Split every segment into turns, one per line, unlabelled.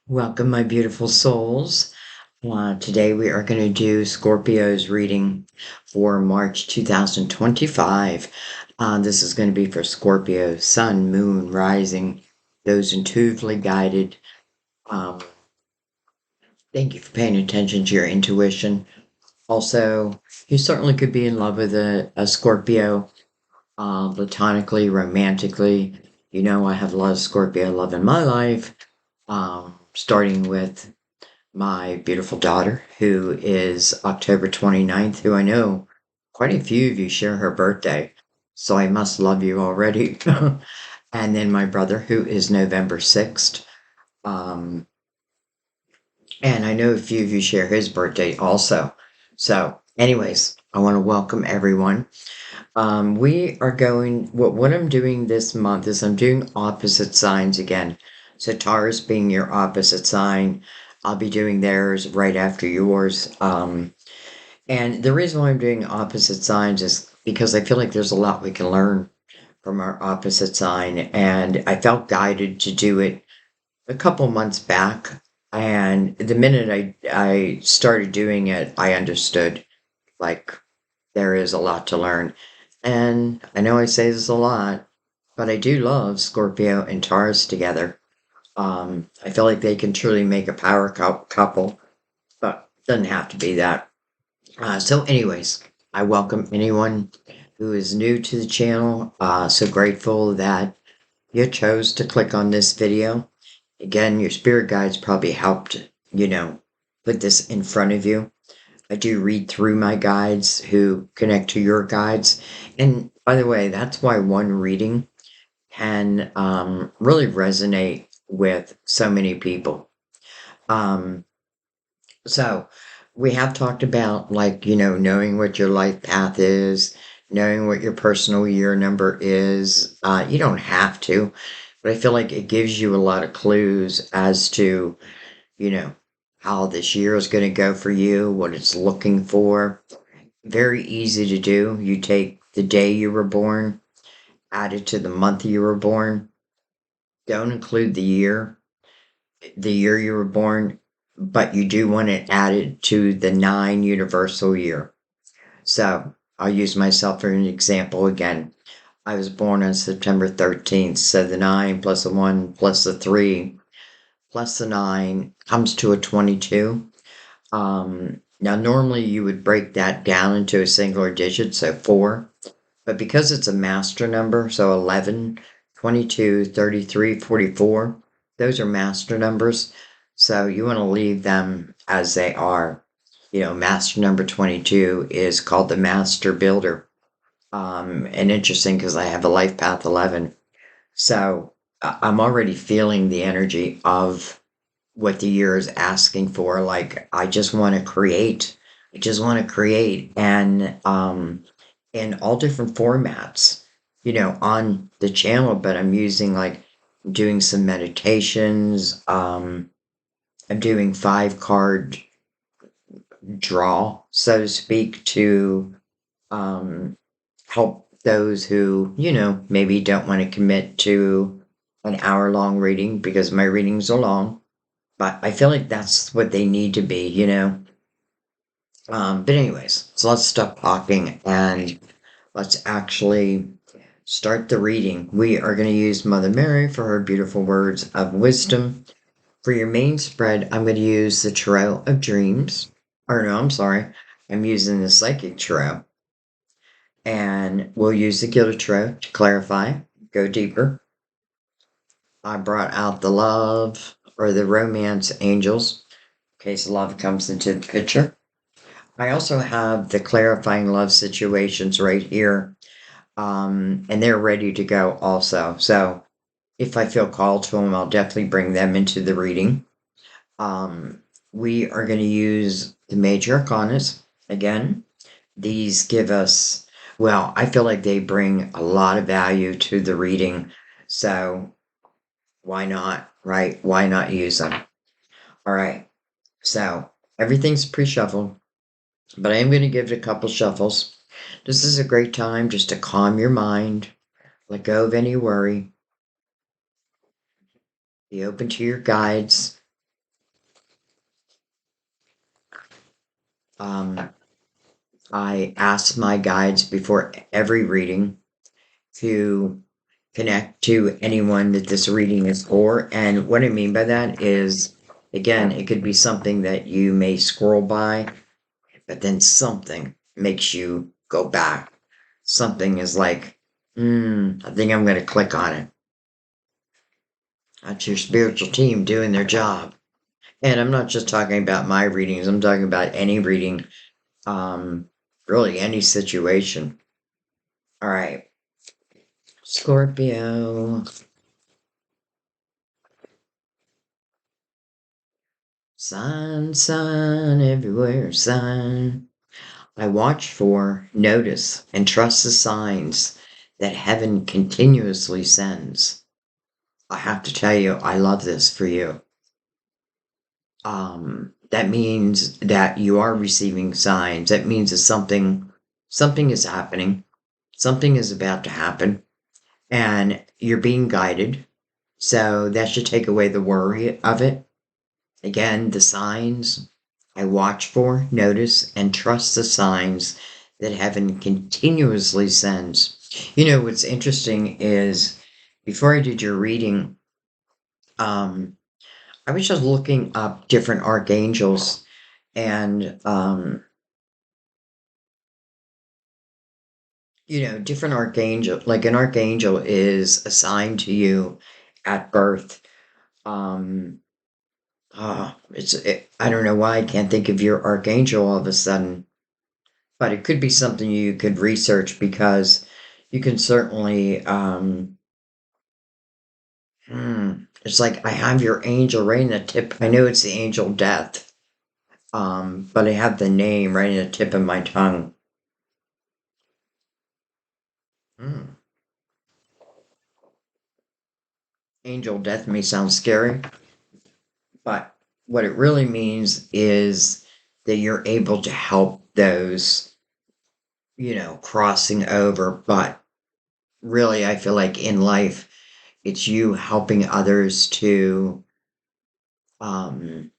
Welcome, my beautiful souls. Today we are going to do Scorpio's reading for March 2025. This is going to be for Scorpio, Sun, Moon, Rising, those intuitively guided. Um, Thank you for paying attention to your intuition. Also, you certainly could be in love with a Scorpio, platonically, romantically. You know, I have a lot of Scorpio love in my life, starting with my beautiful daughter, who is October 29th, who I know quite a few of you share her birthday, so I must love you already. And then my brother, who is November 6th. Um, and I know a few of you share his birthday also. So, anyways, I want to welcome everyone. We are going, what I'm doing this month is I'm doing opposite signs again. So Taurus being your opposite sign, I'll be doing theirs right after yours. And the reason why I'm doing opposite signs is because I feel like there's a lot we can learn from our opposite sign. And I felt guided to do it a couple months back. And the minute I started doing it, I understood like there is a lot to learn. And I know I say this a lot, but I do love Scorpio and Taurus together. I feel like they can truly make a power couple, but it doesn't have to be that. So, anyways, I welcome anyone who is new to the channel. So grateful that you chose to click on this video. Again, your spirit guides probably helped, put this in front of you. I do read through my guides who connect to your guides. And by the way, that's why one reading can really resonate with so many people. Um, so we have talked about, like, knowing what your life path is, knowing what your personal year number is. You don't have to, but I feel like it gives you a lot of clues as to, you know, how this year is going to go for you, what it's looking for. Very easy to do. You take the day you were born, add it to the month you were born. Don't include the year you were born, but you do want it added to the 9 universal year. So I'll use myself for an example again. I was born on September 13th, so the 9 plus the 1 plus the 3 plus the 9 comes to a 22. Now, normally you would break that down into a singular digit, so 4. But because it's a master number, so 11, 22, 33, 44, those are master numbers. So you want to leave them as they are. Master number 22 is called the Master Builder. And interesting because I have a life path 11. So I'm already feeling the energy of what the year is asking for. Like, I just want to create. I just want to create. And in all different formats, on the channel, but I'm using like doing some meditations. I'm doing 5 card draw, so to speak, to um, help those who, maybe don't want to commit to an hour long reading because my readings are long, but I feel like that's what they need to be. But anyways, so let's stop talking and let's actually start the reading. We are going to use Mother Mary for her beautiful words of wisdom. For your main spread, I'm going to use the Tarot of Dreams. Or no, I'm sorry. I'm using the Psychic Tarot. And we'll use the Gilded Tarot to clarify, go deeper. I brought out the love or the romance angels in case love comes into the picture. I also have the clarifying love situations right here. And they're ready to go also. So if I feel called to them, I'll definitely bring them into the reading. We are going to use the major arcanas again. These give us, well, I feel like they bring a lot of value to the reading. So why not, right? Why not use them? All right. So everything's pre-shuffled, but I am going to give it a couple shuffles. This is a great time just to calm your mind, let go of any worry. Be open to your guides. Um, I ask my guides before every reading to connect to anyone that this reading is for. And what I mean by that is, again, it could be something that you may scroll by, but then something makes you go back. Something is like, I think I'm going to click on it. That's your spiritual team doing their job. And I'm not just talking about my readings, I'm talking about any reading, um, really any situation. All right, Scorpio. Sun, sun, everywhere, sun. I watch for, notice, and trust the signs that heaven continuously sends. I have to tell you, I love this for you. That means that you are receiving signs. That means that something is happening. Something is about to happen, and you're being guided. So that should take away the worry of it. Again, the signs I watch for, notice, and trust the signs that heaven continuously sends. You know, what's interesting is before I did your reading, um, I was just looking up different archangels and, different archangel, like an archangel is assigned to you at birth. Um, I don't know why I can't think of your archangel all of a sudden, but it could be something you could research because you can certainly, it's like I have your angel right in the tip. I know it's the angel death, but I have the name right in the tip of my tongue. Hmm. Angel death may sound scary, but what it really means is that you're able to help those, crossing over. But really, I feel like in life, it's you helping others to um,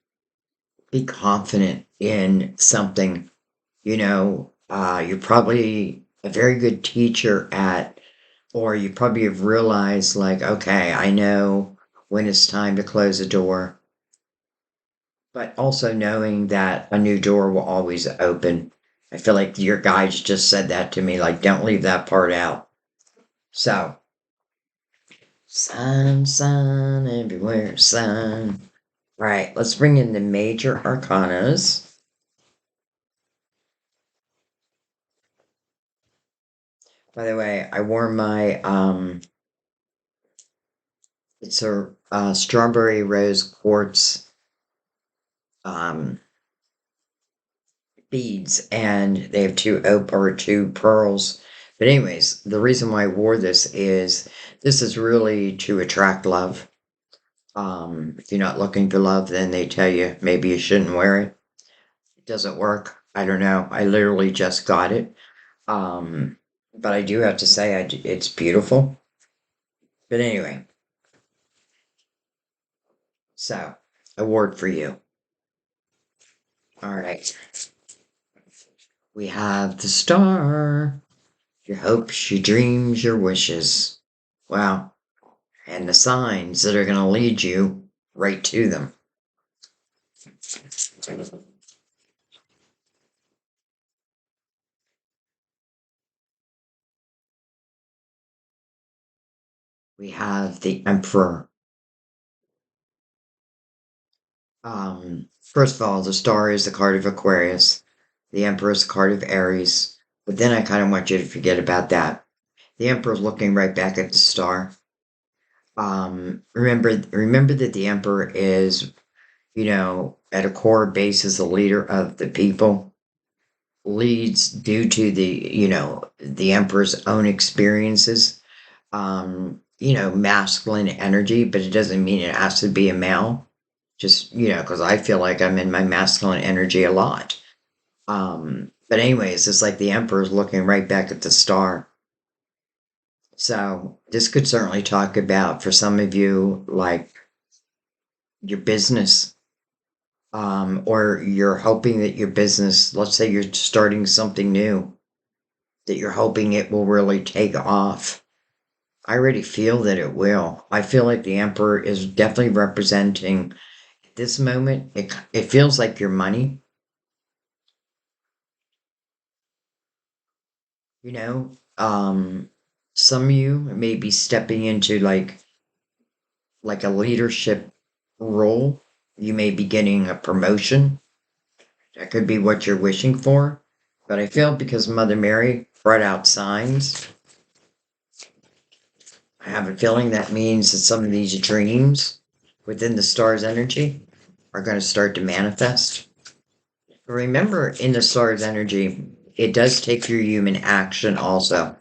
be confident in something. You're probably a very good teacher or you probably have realized, like, okay, I know when it's time to close a door, but also knowing that a new door will always open. I feel like your guides just said that to me, like, don't leave that part out. So, sun, sun, everywhere, sun. Right, let's bring in the major arcanas. By the way, I wore my, it's a strawberry rose quartz um, beads, and they have two opal or two pearls. But anyways, the reason why I wore this is really to attract love. If you're not looking for love, then they tell you maybe you shouldn't wear it. It doesn't work. I don't know. I literally just got it. Um, but I do have to say, it's beautiful. But anyway, so award for you. All right. We have the star, your hopes, your dreams, your wishes. Wow. And the signs that are going to lead you right to them. We have the Emperor. First of all, the star is the card of Aquarius. The Emperor is the card of Aries. But then I kind of want you to forget about that. The Emperor is looking right back at the star. Remember that the Emperor is, at a core basis, the leader of the people, leads due to the Emperor's own experiences, masculine energy, but it doesn't mean it has to be a male. Just, because I feel like I'm in my masculine energy a lot. But anyways, it's like the Emperor's looking right back at the star. So this could certainly talk about, for some of you, like your business, or you're hoping that your business, let's say you're starting something new, that you're hoping it will really take off. I already feel that it will. I feel like the Emperor is definitely representing this moment. It feels like your money, you know. Some of you may be stepping into like a leadership role. You may be getting a promotion. That could be what you're wishing for. But I feel because Mother Mary brought out signs, I have a feeling that means that some of these dreams within the star's energy are going to start to manifest. Remember, in the star's energy, it does take your human action also.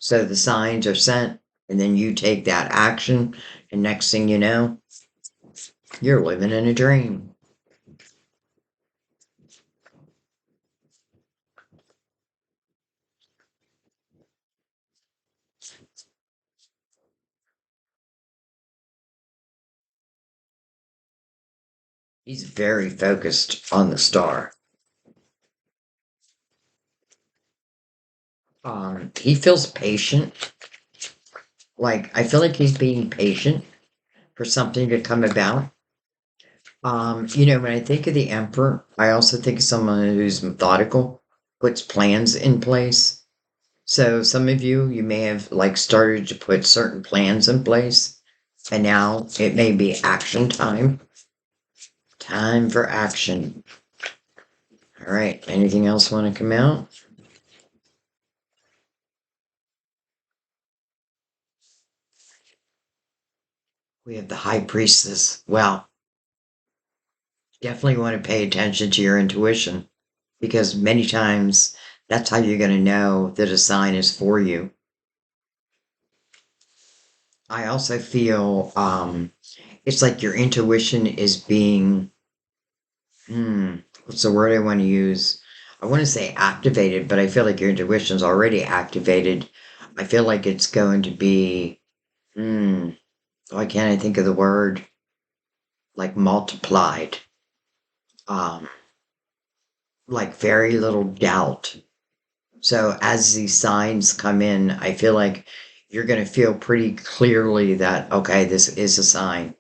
So the signs are sent, and then you take that action, and next thing you know, you're living in a dream. He's very focused on the star. He feels patient. Like, I feel like he's being patient for something to come about. When I think of the emperor, I also think of someone who's methodical, puts plans in place. So some of you, you may have like started to put certain plans in place, and now it may be action time. Time for action. All right. Anything else want to come out? We have the high priestess. Well, definitely want to pay attention to your intuition because many times that's how you're going to know that a sign is for you. I also feel it's like your intuition is being, what's the word I want to use? I want to say activated, but I feel like your intuition's already activated. I feel like it's going to be, why can't I think of the word? Like multiplied. Um, like very little doubt. So as these signs come in, I feel like you're going to feel pretty clearly that, okay, this is a sign.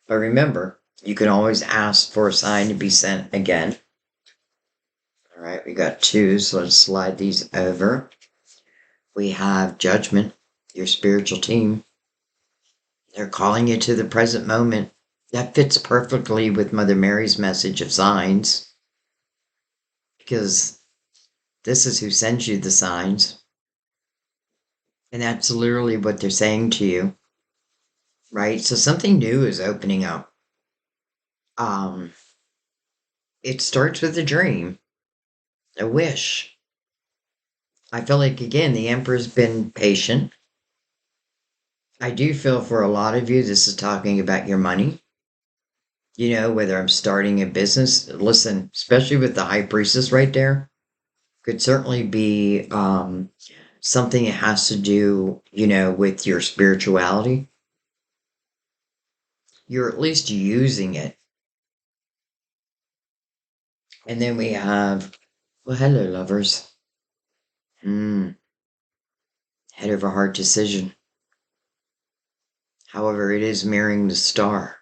But remember, you can always ask for a sign to be sent again. All right, we got two, so let's slide these over. We have Judgment, your spiritual team. They're calling you to the present moment. That fits perfectly with Mother Mary's message of signs because this is who sends you the signs. And that's literally what they're saying to you, right? So something new is opening up. Um, it starts with a dream, a wish. I feel like, again, the Emperor's been patient. I do feel for a lot of you, this is talking about your money. Whether I'm starting a business, listen, especially with the High Priestess right there, could certainly be something that has to do, with your spirituality. You're at least using it. And then we have, well, hello, lovers. Hmm, head over heart decision. However, it is mirroring the star.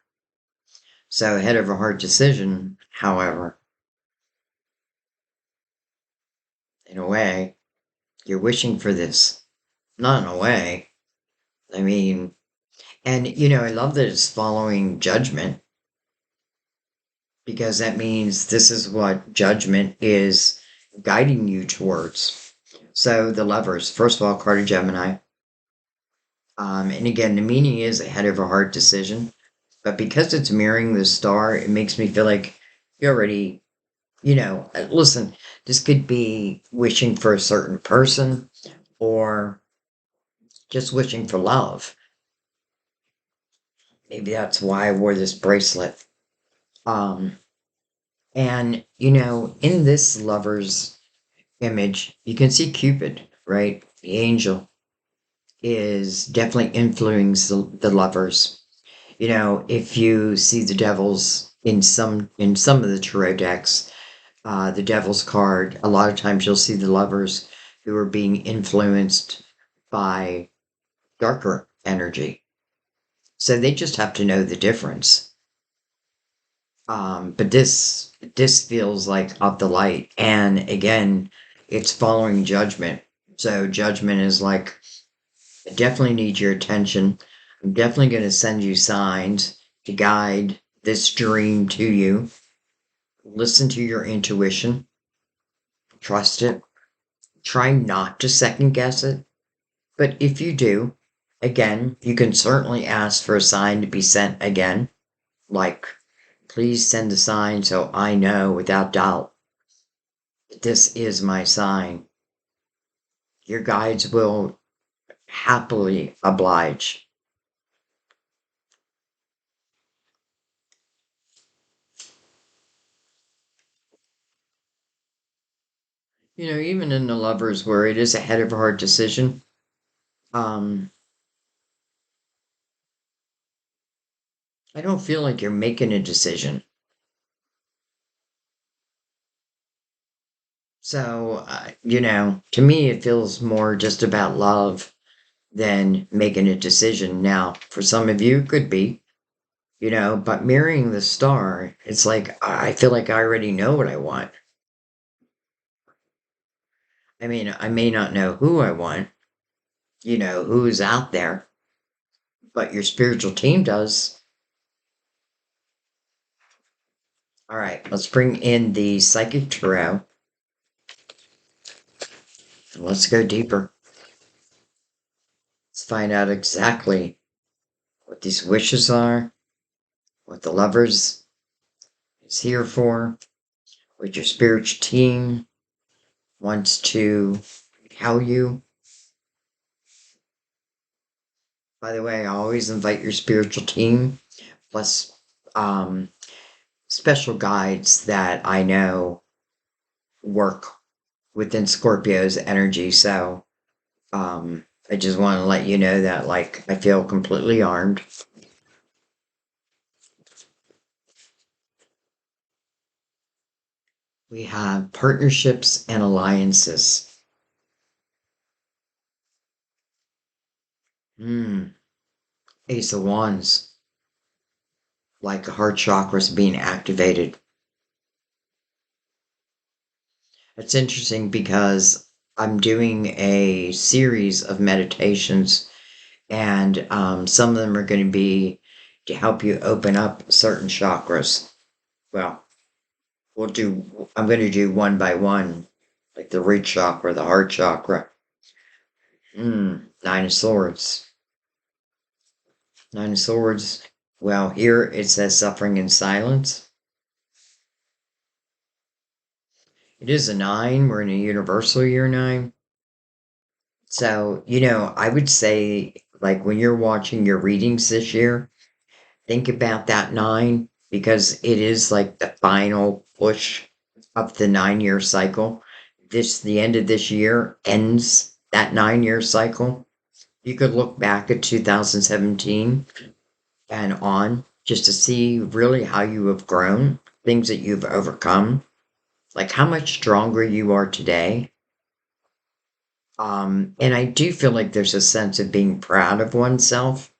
So, head over heart decision, however, in a way, you're wishing for this. Not in a way. I mean, and I love that it's following judgment because that means this is what judgment is guiding you towards. So, the lovers, first of all, card of Gemini. And again, the meaning is a head over heart decision. But because it's mirroring the star, it makes me feel like you already, listen, this could be wishing for a certain person or just wishing for love. Maybe that's why I wore this bracelet. Um, and, in this lover's image, you can see Cupid, right? The angel is definitely influencing the lovers. If you see the devils in some of the tarot decks, the devil's card, a lot of times you'll see the lovers who are being influenced by darker energy. So they just have to know the difference. But this feels like of the light, and again, it's following judgment. So judgment is like, I definitely need your attention. I'm definitely going to send you signs to guide this dream to you. Listen to your intuition, trust it. Try not to second guess it. But if you do, again, you can certainly ask for a sign to be sent again. Like, please send a sign so I know without doubt that this is my sign. Your guides will happily oblige. Even in the lovers where it is a head of heart decision, um, I don't feel like you're making a decision. So, to me, it feels more just about love than making a decision. Now, for some of you, it could be, but mirroring the star, it's like, I feel like I already know what I want. I mean, I may not know who I want, who's out there, but your spiritual team does. All right, let's bring in the psychic tarot. And let's go deeper. Let's find out exactly what these wishes are, what the lovers is here for, what your spiritual team wants to tell you. By the way, I always invite your spiritual team, plus um, special guides that I know work within Scorpio's energy. So I just want to let you know that, like, I feel completely armed. We have partnerships and alliances. Hmm. Ace of Wands, like the heart chakras being activated. It's interesting because I'm doing a series of meditations, and some of them are going to be to help you open up certain chakras. Well, I'm going to do one by one, like the root chakra, the heart chakra. Nine of Swords. Nine of Swords. Well, here it says suffering in silence. It is a nine. We're in a universal year nine. So, I would say, like, when you're watching your readings this year, think about that nine because it is like the final push of the 9 year cycle. The end of this year ends that 9 year cycle. You could look back at 2017 and on just to see really how you have grown, things that you've overcome, like how much stronger you are today. And I do feel like there's a sense of being proud of oneself.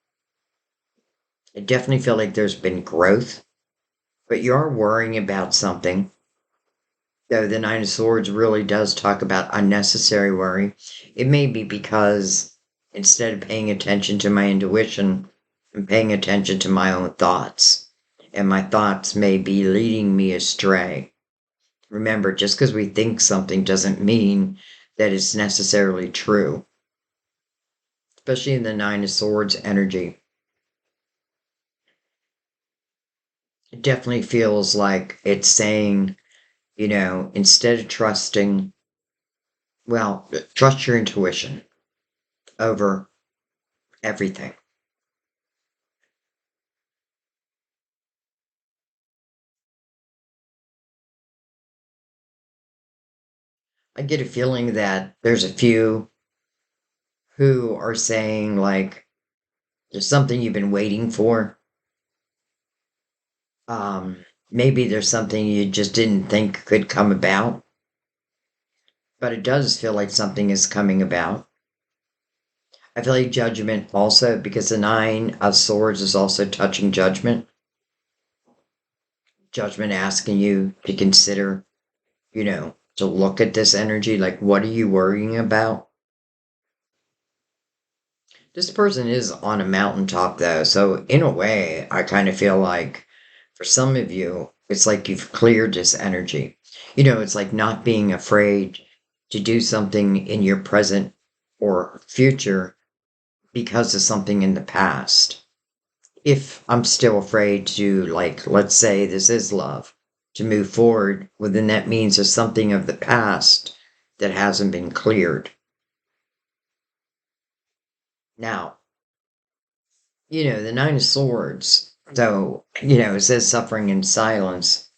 I definitely feel like there's been growth, but you are worrying about something. Though the Nine of Swords really does talk about unnecessary worry. It may be because instead of paying attention to my intuition, I'm paying attention to my own thoughts. And my thoughts may be leading me astray. Remember, just because we think something doesn't mean that it's necessarily true, especially in the Nine of Swords energy. It definitely feels like it's saying, instead of trusting, well, trust your intuition over everything. I get a feeling that there's a few who are saying, like, there's something you've been waiting for. Maybe there's something you just didn't think could come about, but it does feel like something is coming about. I feel like judgment also, because the Nine of Swords is also touching judgment. Judgment asking you to consider, to look at this energy, like, what are you worrying about? This person is on a mountaintop, though. So, in a way, I kind of feel like for some of you, it's like you've cleared this energy. It's like not being afraid to do something in your present or future because of something in the past. If I'm still afraid to, like, let's say this is love, to move forward, well, then that means there's something of the past that hasn't been cleared. Now, the Nine of Swords, so, it says suffering in silence.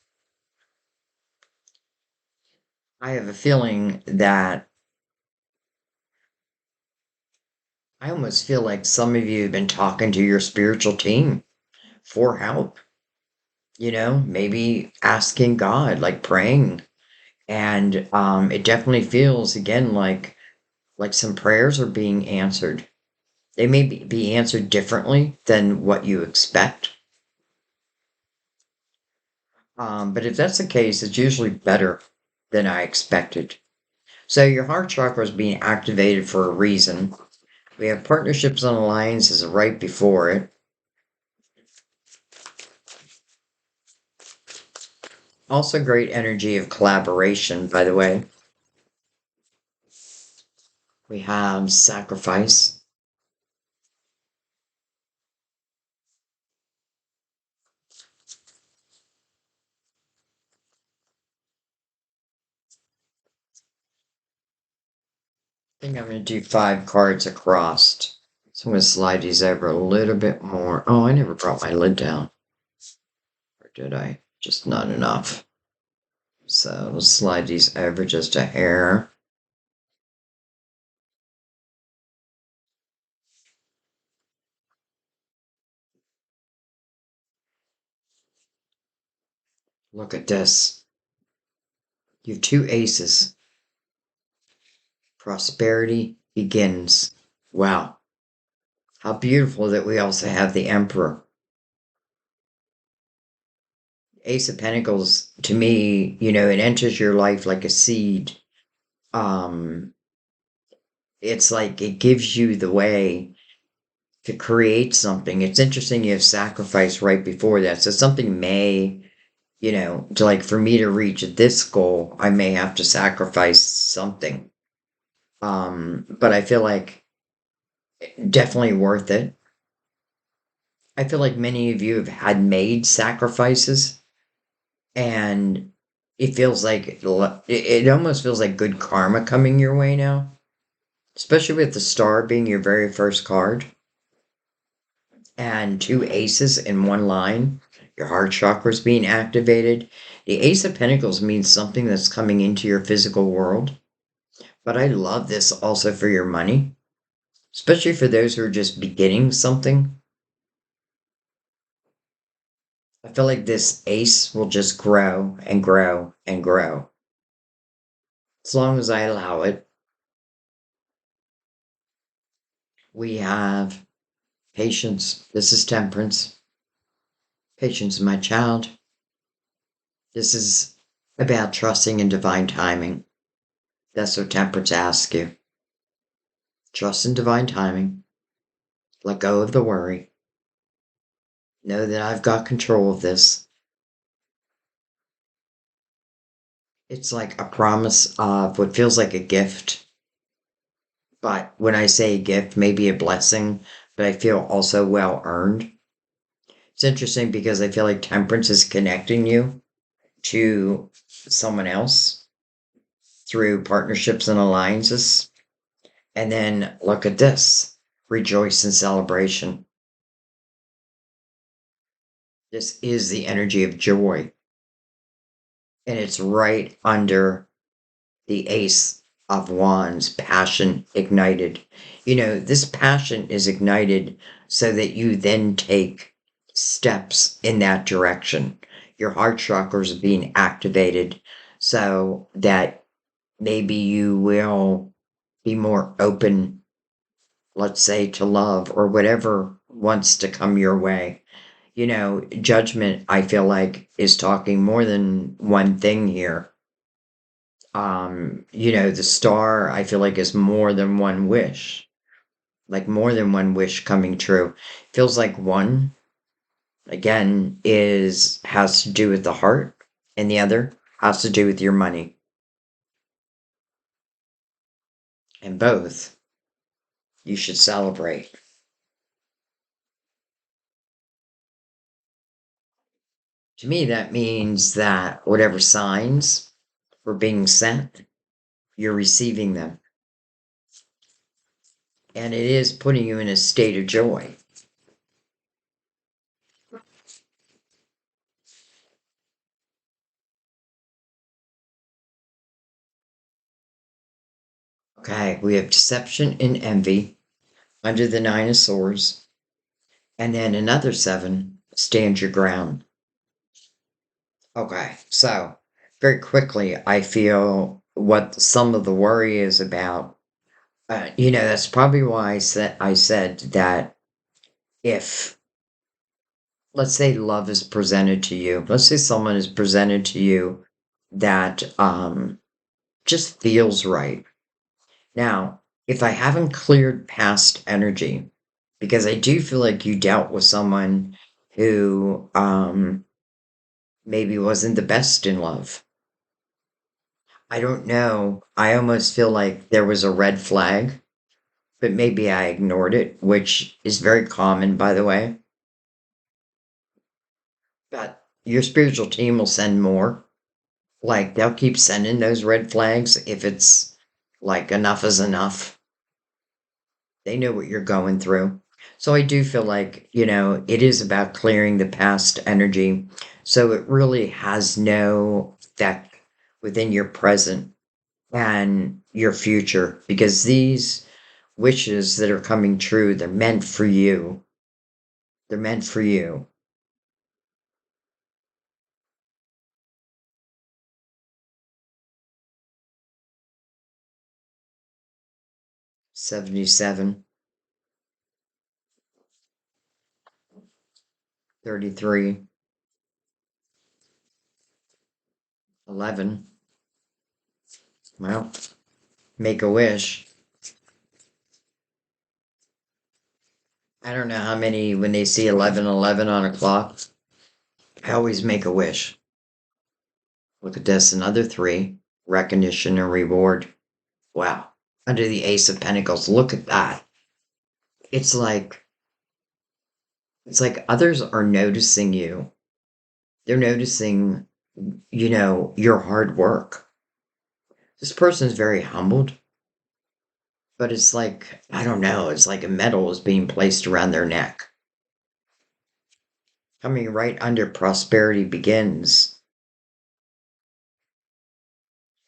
I have a feeling that I almost feel like some of you have been talking to your spiritual team for help, maybe asking God, like praying. And it definitely feels again like some prayers are being answered. They may be answered differently than what you expect. But if that's the case, it's usually better than I expected. So your heart chakra is being activated for a reason. We have partnerships and alliances right before it. Also, great energy of collaboration, by the way. We have sacrifice. I think I'm going to do 5 cards across. So I'm going to slide these over a little bit more. Oh, I never brought my lid down. Or did I? Just not enough. So let's slide these over just a hair. Look at this. You have 2 aces. Prosperity begins. Wow. How beautiful that we also have the Emperor. Ace of Pentacles, to me, it enters your life like a seed. Um, it's like it gives you the way to create something. It's interesting you have sacrifice right before that. So something may, to like for me to reach this goal, I may have to sacrifice something. But I feel like definitely worth it. I feel like many of you have had made sacrifices and it feels like it almost feels like good karma coming your way now, especially with the star being your very first card and 2 aces in one line. Your heart chakra is being activated. The Ace of Pentacles means something that's coming into your physical world, but I love this also for your money, especially for those who are just beginning something. I feel like this ace will just grow and grow and grow as long as I allow it. We have patience. This is temperance. Patience, my child. This is about trusting in divine timing. That's what temperance asks you. Trust in divine timing. Let go of the worry. Know that I've got control of this. It's like a promise of what feels like a gift. But when I say a gift, maybe a blessing, but I feel also well earned. It's interesting because I feel like temperance is connecting you to someone else through partnerships and alliances. And then look at this, rejoice in celebration. This is the energy of joy. And it's right under the Ace of Wands, passion ignited. This passion is ignited so that you then take steps in that direction. Your heart chakras are being activated so that maybe you will be more open, let's say, to love or whatever wants to come your way. Judgment, I feel like, is talking more than one thing here. The star, I feel like, is more than one wish, like more than one wish coming true. Feels like one, again, is has to do with the heart, and the other has to do with your money. And both you should celebrate. To me, that means that whatever signs were being sent, you're receiving them. And it is putting you in a state of joy. Okay, we have deception and envy under the Nine of Swords. And then another seven, stand your ground. Okay, so very quickly, I feel what some of the worry is about. That's probably why I said that if, let's say, love is presented to you, let's say someone is presented to you that just feels right. Now, if I haven't cleared past energy, because I do feel like you dealt with someone who maybe wasn't the best in love. I don't know. I almost feel like there was a red flag, but maybe I ignored it, which is very common, by the way. But your spiritual team will send more. Like, they'll keep sending those red flags if it's like enough is enough. They know what you're going through. So I do feel like, it is about clearing the past energy. So it really has no effect within your present and your future because these wishes that are coming true, they're meant for you. They're meant for you. 77, 33, 11. Well, make a wish. I don't know how many, when they see 11, 11 on a clock, I always make a wish. Look at this, another three, recognition and reward. Wow. Under the Ace of Pentacles, look at that. It's like others are noticing you. They're noticing, your hard work. This person is very humbled, but it's like, I don't know, it's like a medal is being placed around their neck. Coming right under prosperity begins.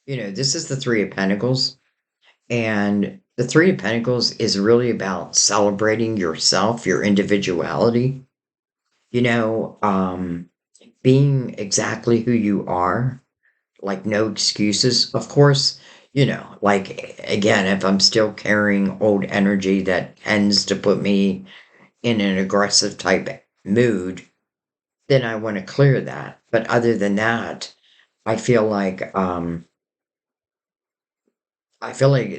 This is the Three of Pentacles. And the Three of Pentacles is really about celebrating yourself, your individuality, being exactly who you are, like no excuses. Of course, like again, if I'm still carrying old energy that tends to put me in an aggressive type mood, then I want to clear that. But other than that, I feel like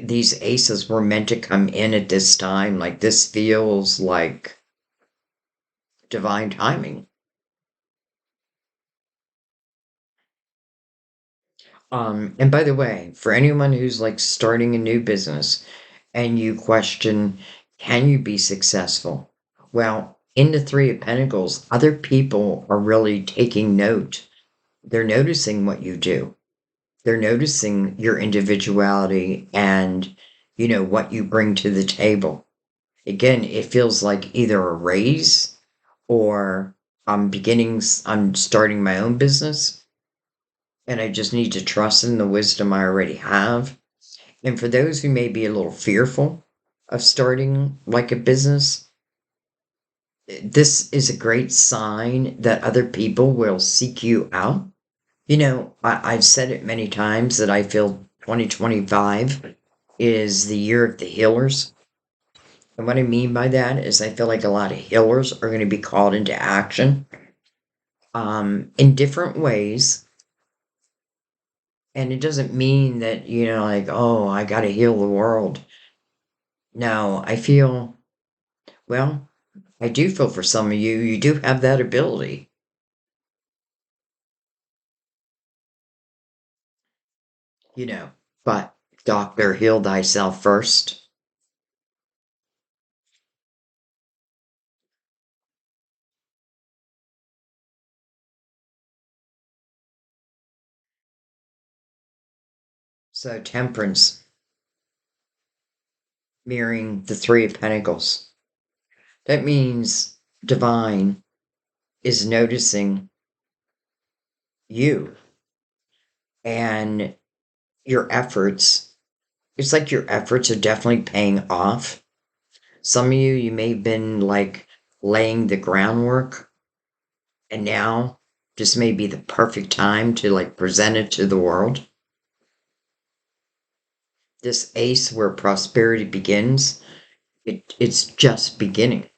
these aces were meant to come in at this time. Like this feels like divine timing. And by the way, for anyone who's like starting a new business and you question, can you be successful? Well, in the Three of Pentacles, other people are really taking note. They're noticing what you do. They're noticing your individuality and, what you bring to the table. Again, it feels like either a raise or I'm starting my own business and I just need to trust in the wisdom I already have. And for those who may be a little fearful of starting like a business, this is a great sign that other people will seek you out. I've said it many times that I feel 2025 is the year of the healers. And what I mean by that is I feel like a lot of healers are going to be called into action in different ways. And it doesn't mean that, like, oh, I got to heal the world. No, well, I do feel for some of you, you do have that ability, you know, but doctor, heal thyself first. So temperance, mirroring the Three of Pentacles. That means divine is noticing you and your efforts. It's like your efforts are definitely paying off. Some of you, you may have been like laying the groundwork, and now this may be the perfect time to like present it to the world. This ace where prosperity begins, it's just beginning.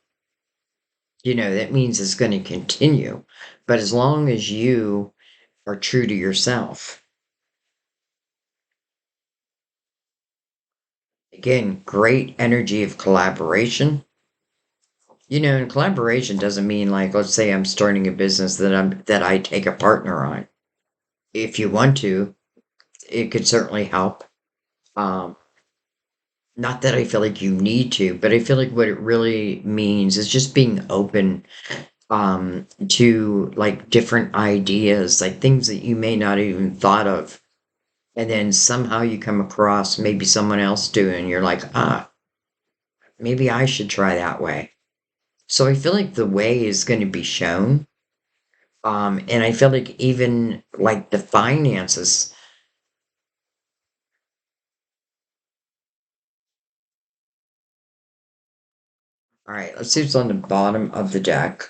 That means it's going to continue. But as long as you are true to yourself, again, great energy of collaboration. And collaboration doesn't mean like, let's say I'm starting a business that I take a partner on. If you want to, it could certainly help. Um, Not that I feel like you need to, but I feel like what it really means is just being open to like different ideas, like things that you may not even thought of. And then somehow you come across maybe someone else doing, and you're like, maybe I should try that way. So I feel like the way is going to be shown. And I feel like even like the finances. All right, let's see what's on the bottom of the deck.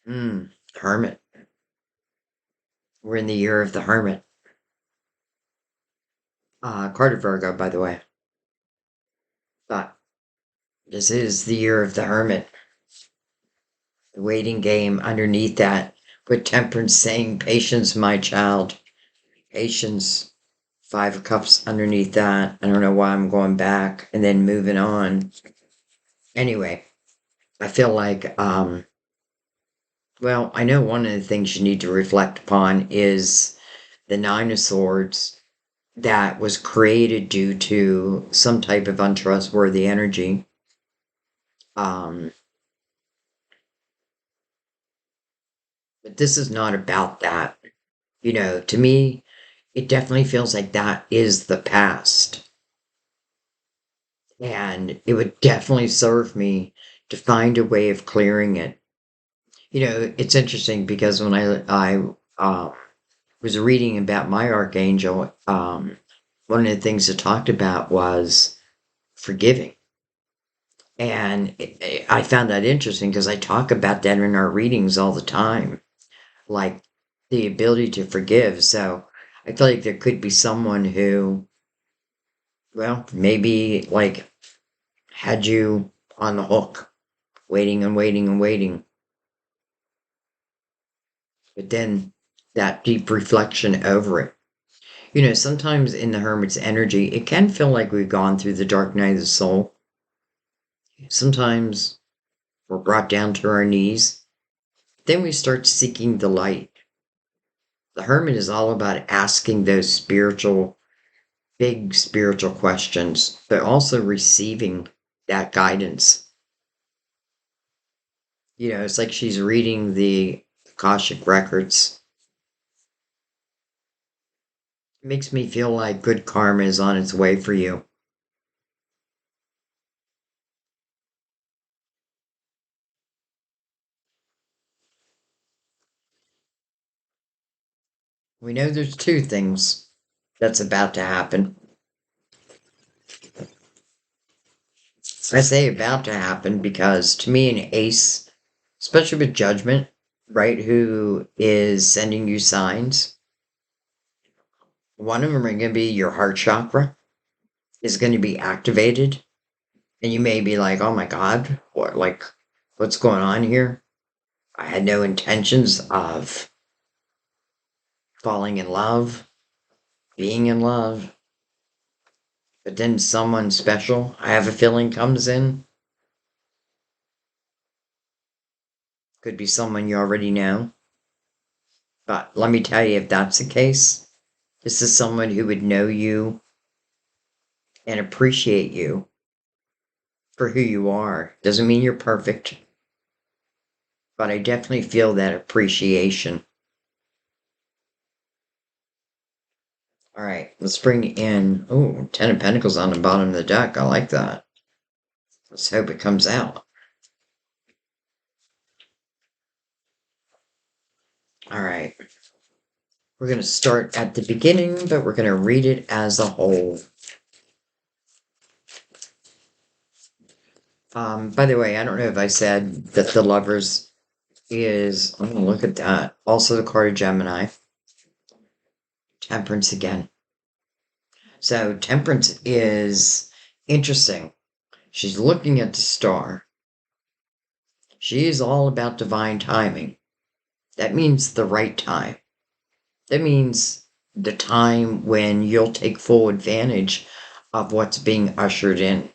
Hermit. We're in the year of the Hermit. Card of Virgo, by the way. But this is the year of the Hermit. The waiting game underneath that, with Temperance saying, patience, my child. Patience. Five of Cups underneath that. I don't know why I'm going back and then moving on. Anyway, I feel like, well, I know one of the things you need to reflect upon is the Nine of Swords that was created due to some type of untrustworthy energy. Um, but this is not about that. To me, it definitely feels like that is the past. And it would definitely serve me to find a way of clearing it. It's interesting because when I was reading about my archangel, one of the things it talked about was forgiving. And I found that interesting because I talk about that in our readings all the time, like the ability to forgive. So I feel like there could be someone who, well, maybe like had you on the hook, waiting and waiting and waiting. But then that deep reflection over it. Sometimes in the hermit's energy, it can feel like we've gone through the dark night of the soul. Sometimes we're brought down to our knees. Then we start seeking the light. The hermit is all about asking those big spiritual questions, but also receiving that guidance. It's like she's reading the Akashic records. It makes me feel like good karma is on its way for you. We know there's two things that's about to happen. I say about to happen because to me, an ace, especially with judgment, right, who is sending you signs, one of them are going to be your heart chakra is going to be activated. And you may be like, oh my God, what, like, what's going on here? I had no intentions of falling in love, being in love. But then someone special, I have a feeling, comes in. Could be someone you already know. But let me tell you, if that's the case, this is someone who would know you and appreciate you for who you are. Doesn't mean you're perfect, but I definitely feel that appreciation. All right, let's bring in, oh, Ten of Pentacles on the bottom of the deck. I like that. Let's hope it comes out. All right. We're going to start at the beginning, but we're going to read it as a whole. By the way, I don't know if I said that the Lovers is, oh, look at that. Also the card of Gemini. Temperance again. So Temperance is interesting. She's looking at the star. She is all about divine timing. That means the right time. That means the time when you'll take full advantage of what's being ushered in.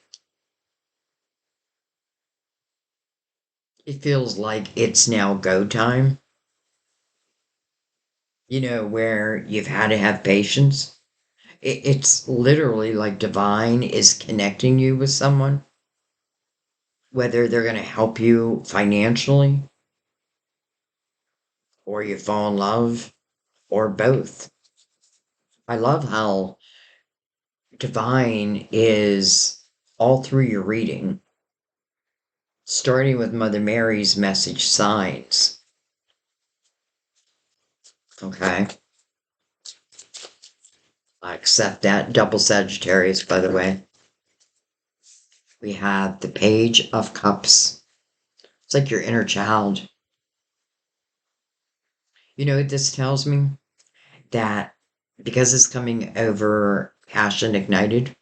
It feels like it's now go time. You know, where you've had to have patience. It's literally like divine is connecting you with someone, whether they're going to help you financially, or you fall in love, or both. I love how divine is all through your reading, starting with Mother Mary's message signs. Okay. I accept that. Double Sagittarius, by the way. We have the Page of Cups. It's like your inner child. You know what this tells me? That because it's coming over passion ignited,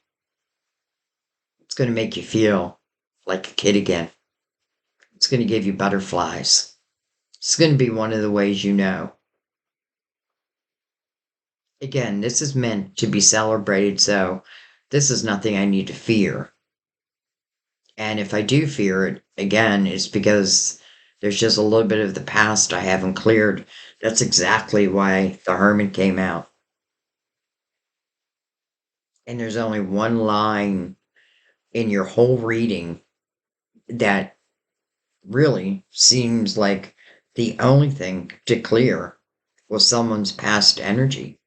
it's going to make you feel like a kid again. It's going to give you butterflies. It's going to be one of the ways you know. Again, this is meant to be celebrated, so this is nothing I need to fear. And if I do fear it, again, it's because there's just a little bit of the past I haven't cleared. That's exactly why the Hermit came out. And there's only one line in your whole reading that really seems like the only thing to clear was someone's past energy.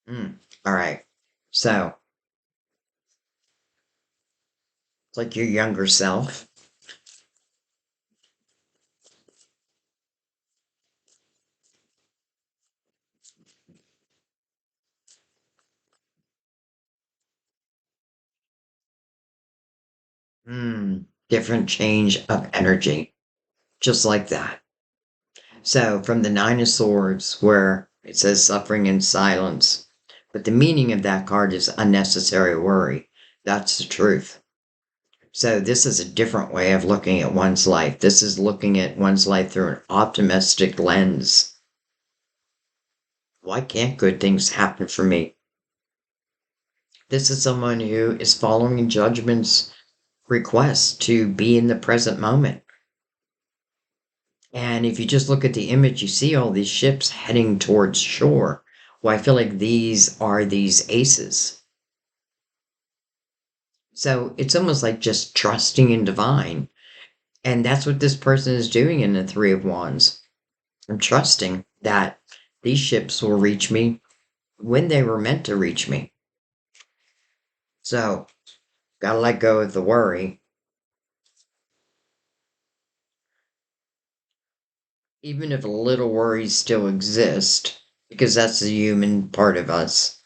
All right. So it's like your younger self. Different change of energy. Just like that. So from the Nine of Swords, where it says suffering in silence, but the meaning of that card is unnecessary worry. That's the truth. So this is a different way of looking at one's life. This is looking at one's life through an optimistic lens. Why can't good things happen for me? This is someone who is following judgment's request to be in the present moment. And if you just look at the image, you see all these ships heading towards shore. Well, I feel like these are these aces. So it's almost like just trusting in divine. And that's what this person is doing in the Three of Wands. I'm trusting that these ships will reach me when they were meant to reach me. So, gotta let go of the worry. Even if a little worries still exist, because that's the human part of us.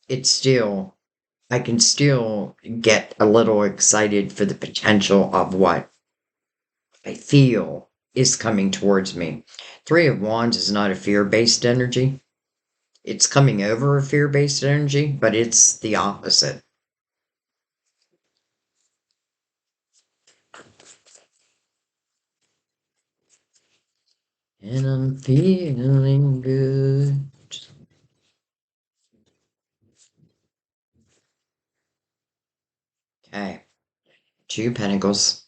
it's still, I can still get a little excited for the potential of what I feel is coming towards me. Three of Wands is not a fear-based energy. It's coming over a fear-based energy, but it's the opposite. And I'm feeling good. Okay, Two Pentacles.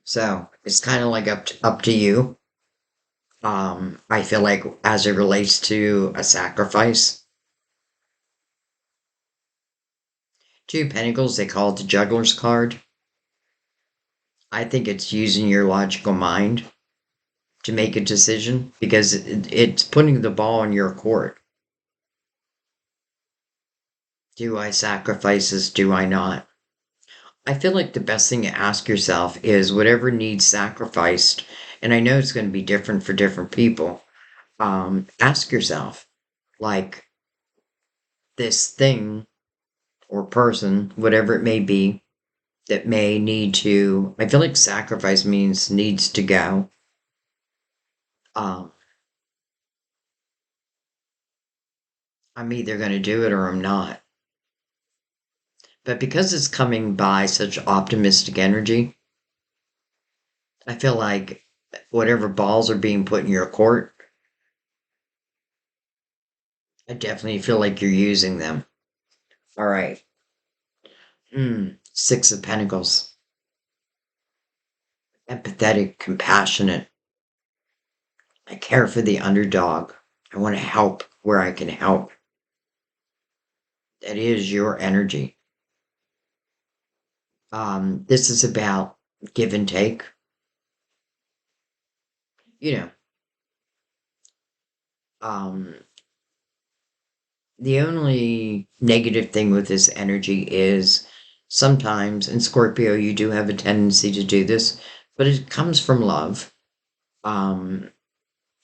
So it's kind of like up to you. I feel like as it relates to a sacrifice, Two Pentacles, they call it the Juggler's card. I think it's using your logical mind to make a decision because it's putting the ball in your court. Do I sacrifice this? Do I not? I feel like the best thing to ask yourself is whatever needs sacrificed, and I know it's going to be different for different people. Ask yourself, like, this thing or person, whatever it may be, that may need to, I feel like sacrifice means needs to go. Um, I'm either going to do it or I'm not. But because it's coming by such optimistic energy, I feel like whatever balls are being put in your court, I definitely feel like you're using them. All right. Six of Pentacles. Empathetic, compassionate. I care for the underdog. I want to help where I can help. That is your energy. This is about give and take. You know, um, the only negative thing with this energy is sometimes, in Scorpio, you do have a tendency to do this, but it comes from love, um,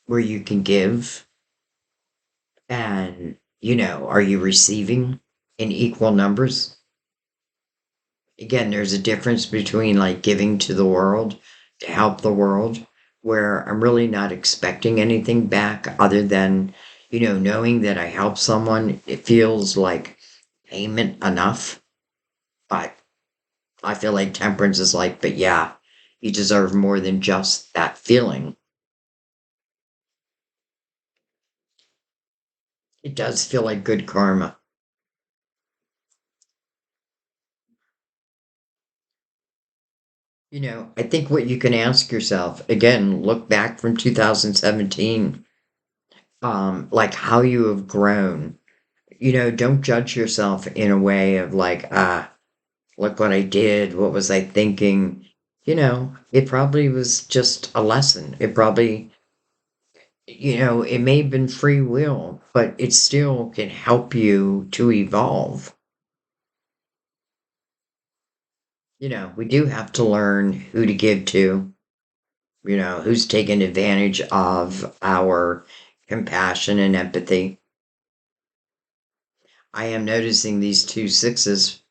where you can give and, are you receiving in equal numbers? Again, there's a difference between like giving to the world to help the world, where I'm really not expecting anything back other than, knowing that I help someone. It feels like payment enough. But I feel like temperance is like, but yeah, you deserve more than just that feeling. It does feel like good karma. I think what you can ask yourself, again, look back from 2017, like how you have grown. Don't judge yourself in a way of like, look what I did. What was I thinking? It probably was just a lesson. It probably, it may have been free will, but it still can help you to evolve. We do have to learn who to give to, who's taking advantage of our compassion and empathy. I am noticing these two sixes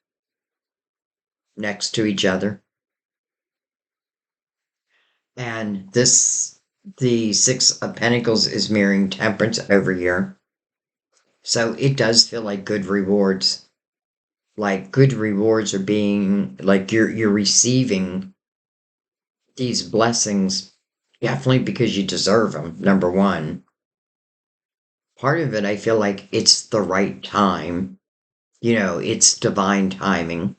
next to each other. And the Six of Pentacles is mirroring Temperance over here. So it does feel like good rewards. Like good rewards are being like you're receiving these blessings definitely because you deserve them. Number one. Part of it I feel like it's the right time. It's divine timing.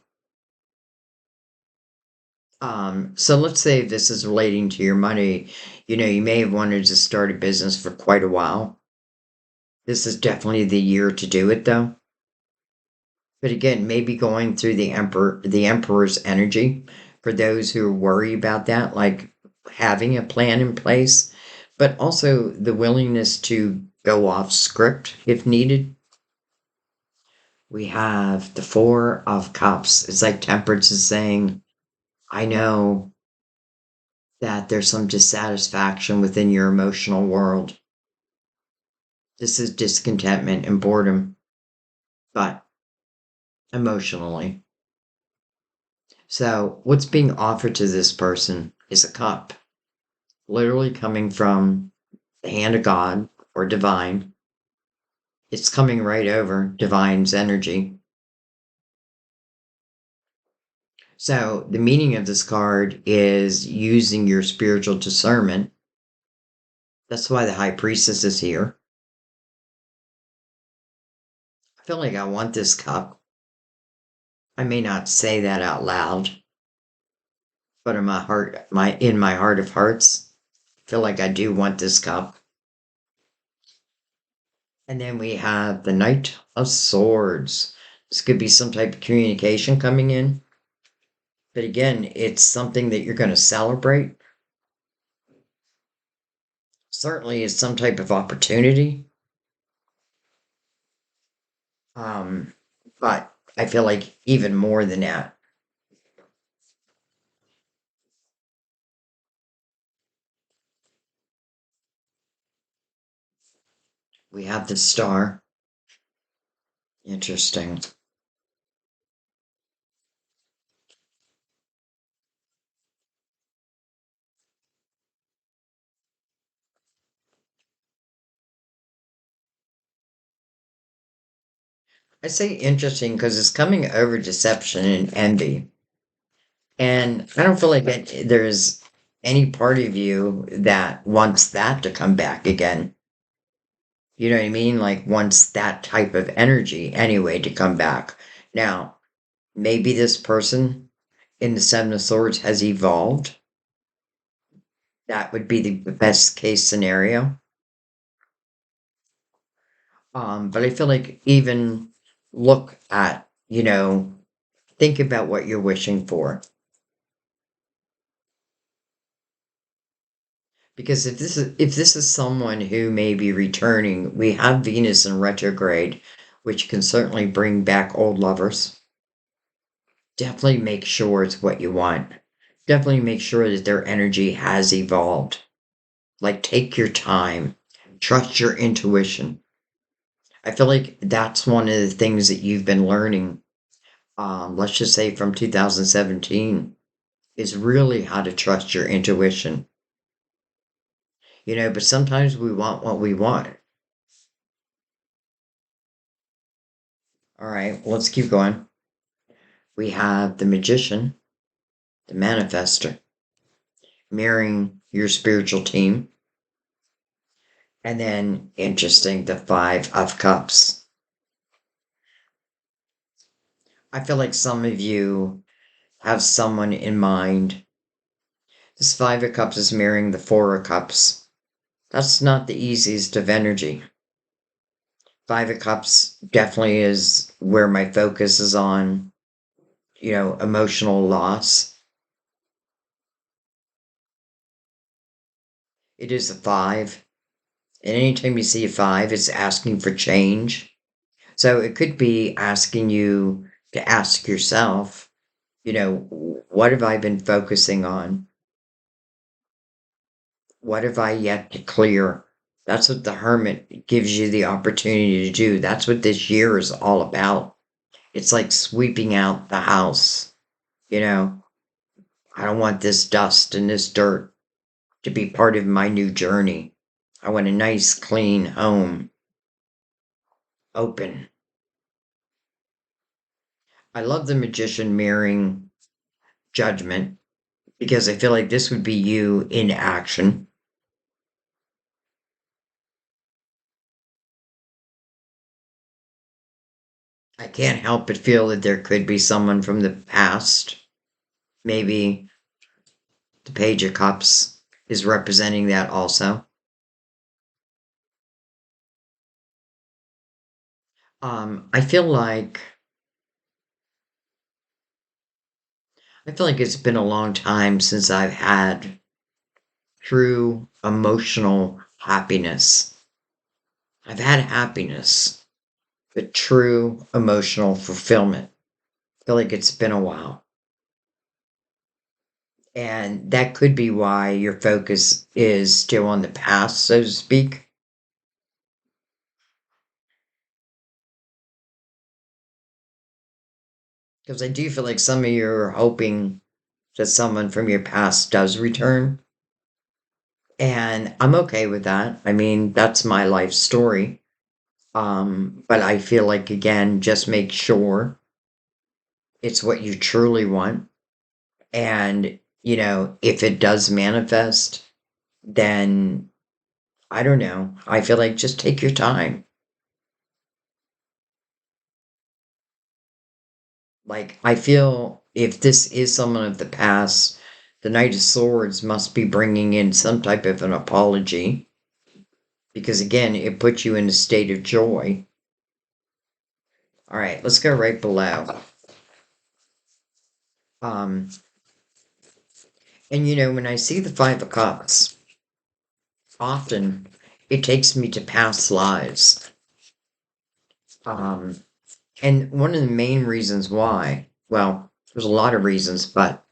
So let's say this is relating to your money. You may have wanted to start a business for quite a while. This is definitely the year to do it though. But again, maybe going through the emperor's energy for those who worry about that, like having a plan in place, but also the willingness to go off script if needed. We have the Four of Cups. It's like Temperance is saying, I know that there's some dissatisfaction within your emotional world. This is discontentment and boredom. but emotionally. So, what's being offered to this person is a cup, literally coming from the hand of God or divine. It's coming right over divine's energy. So, the meaning of this card is using your spiritual discernment. That's why the high priestess is here. I feel like I want this cup. I may not say that out loud, but in my heart of hearts, I feel like I do want this cup. And then we have the Knight of Swords. This could be some type of communication coming in. But again, it's something that you're going to celebrate. Certainly it's some type of opportunity. Um, but I feel like even more than that, we have the Star. Interesting. I say interesting because it's coming over deception and envy. And I don't feel like there's any part of you that wants that to come back again. You know what I mean? Like wants that type of energy anyway to come back. Now, maybe this person in the Seven of Swords has evolved. That would be the best case scenario. But I feel like even look at, think about what you're wishing for. Because if this is someone who may be returning, we have Venus in retrograde, which can certainly bring back old lovers. Definitely make sure it's what you want. Definitely make sure that their energy has evolved. Like take your time. Trust your intuition. I feel like that's one of the things that you've been learning, let's just say from 2017, is really how to trust your intuition. But sometimes we want what we want. All right, well, let's keep going. We have the magician, the manifester, mirroring your spiritual team. And then, interesting, the Five of Cups. I feel like some of you have someone in mind. This Five of Cups is mirroring the Four of Cups. That's not the easiest of energy. Five of Cups definitely is where my focus is on, emotional loss. It is a five. And anytime you see a five, it's asking for change. So it could be asking you to ask yourself, what have I been focusing on? What have I yet to clear? That's what the Hermit gives you the opportunity to do. That's what this year is all about. It's like sweeping out the house. You know, I don't want this dust and this dirt to be part of my new journey. I want a nice, clean home, open. I love the magician mirroring judgment because I feel like this would be you in action. I can't help but feel that there could be someone from the past. Maybe the Page of Cups is representing that also. I feel like it's been a long time since I've had true emotional happiness. I've had happiness, but true emotional fulfillment. I feel like it's been a while. And that could be why your focus is still on the past, so to speak. Because I do feel like some of you are hoping that someone from your past does return. And I'm okay with that. I mean, that's my life story. But I feel like, again, just make sure it's what you truly want. And, if it does manifest, then I don't know. I feel like just take your time. Like, I feel if this is someone of the past, the Knight of Swords must be bringing in some type of an apology because, again, it puts you in a state of joy. All right, let's go right below. Um, and when I see the Five of Cups, often it takes me to past lives. Um, and one of the main reasons why, well, there's a lot of reasons, but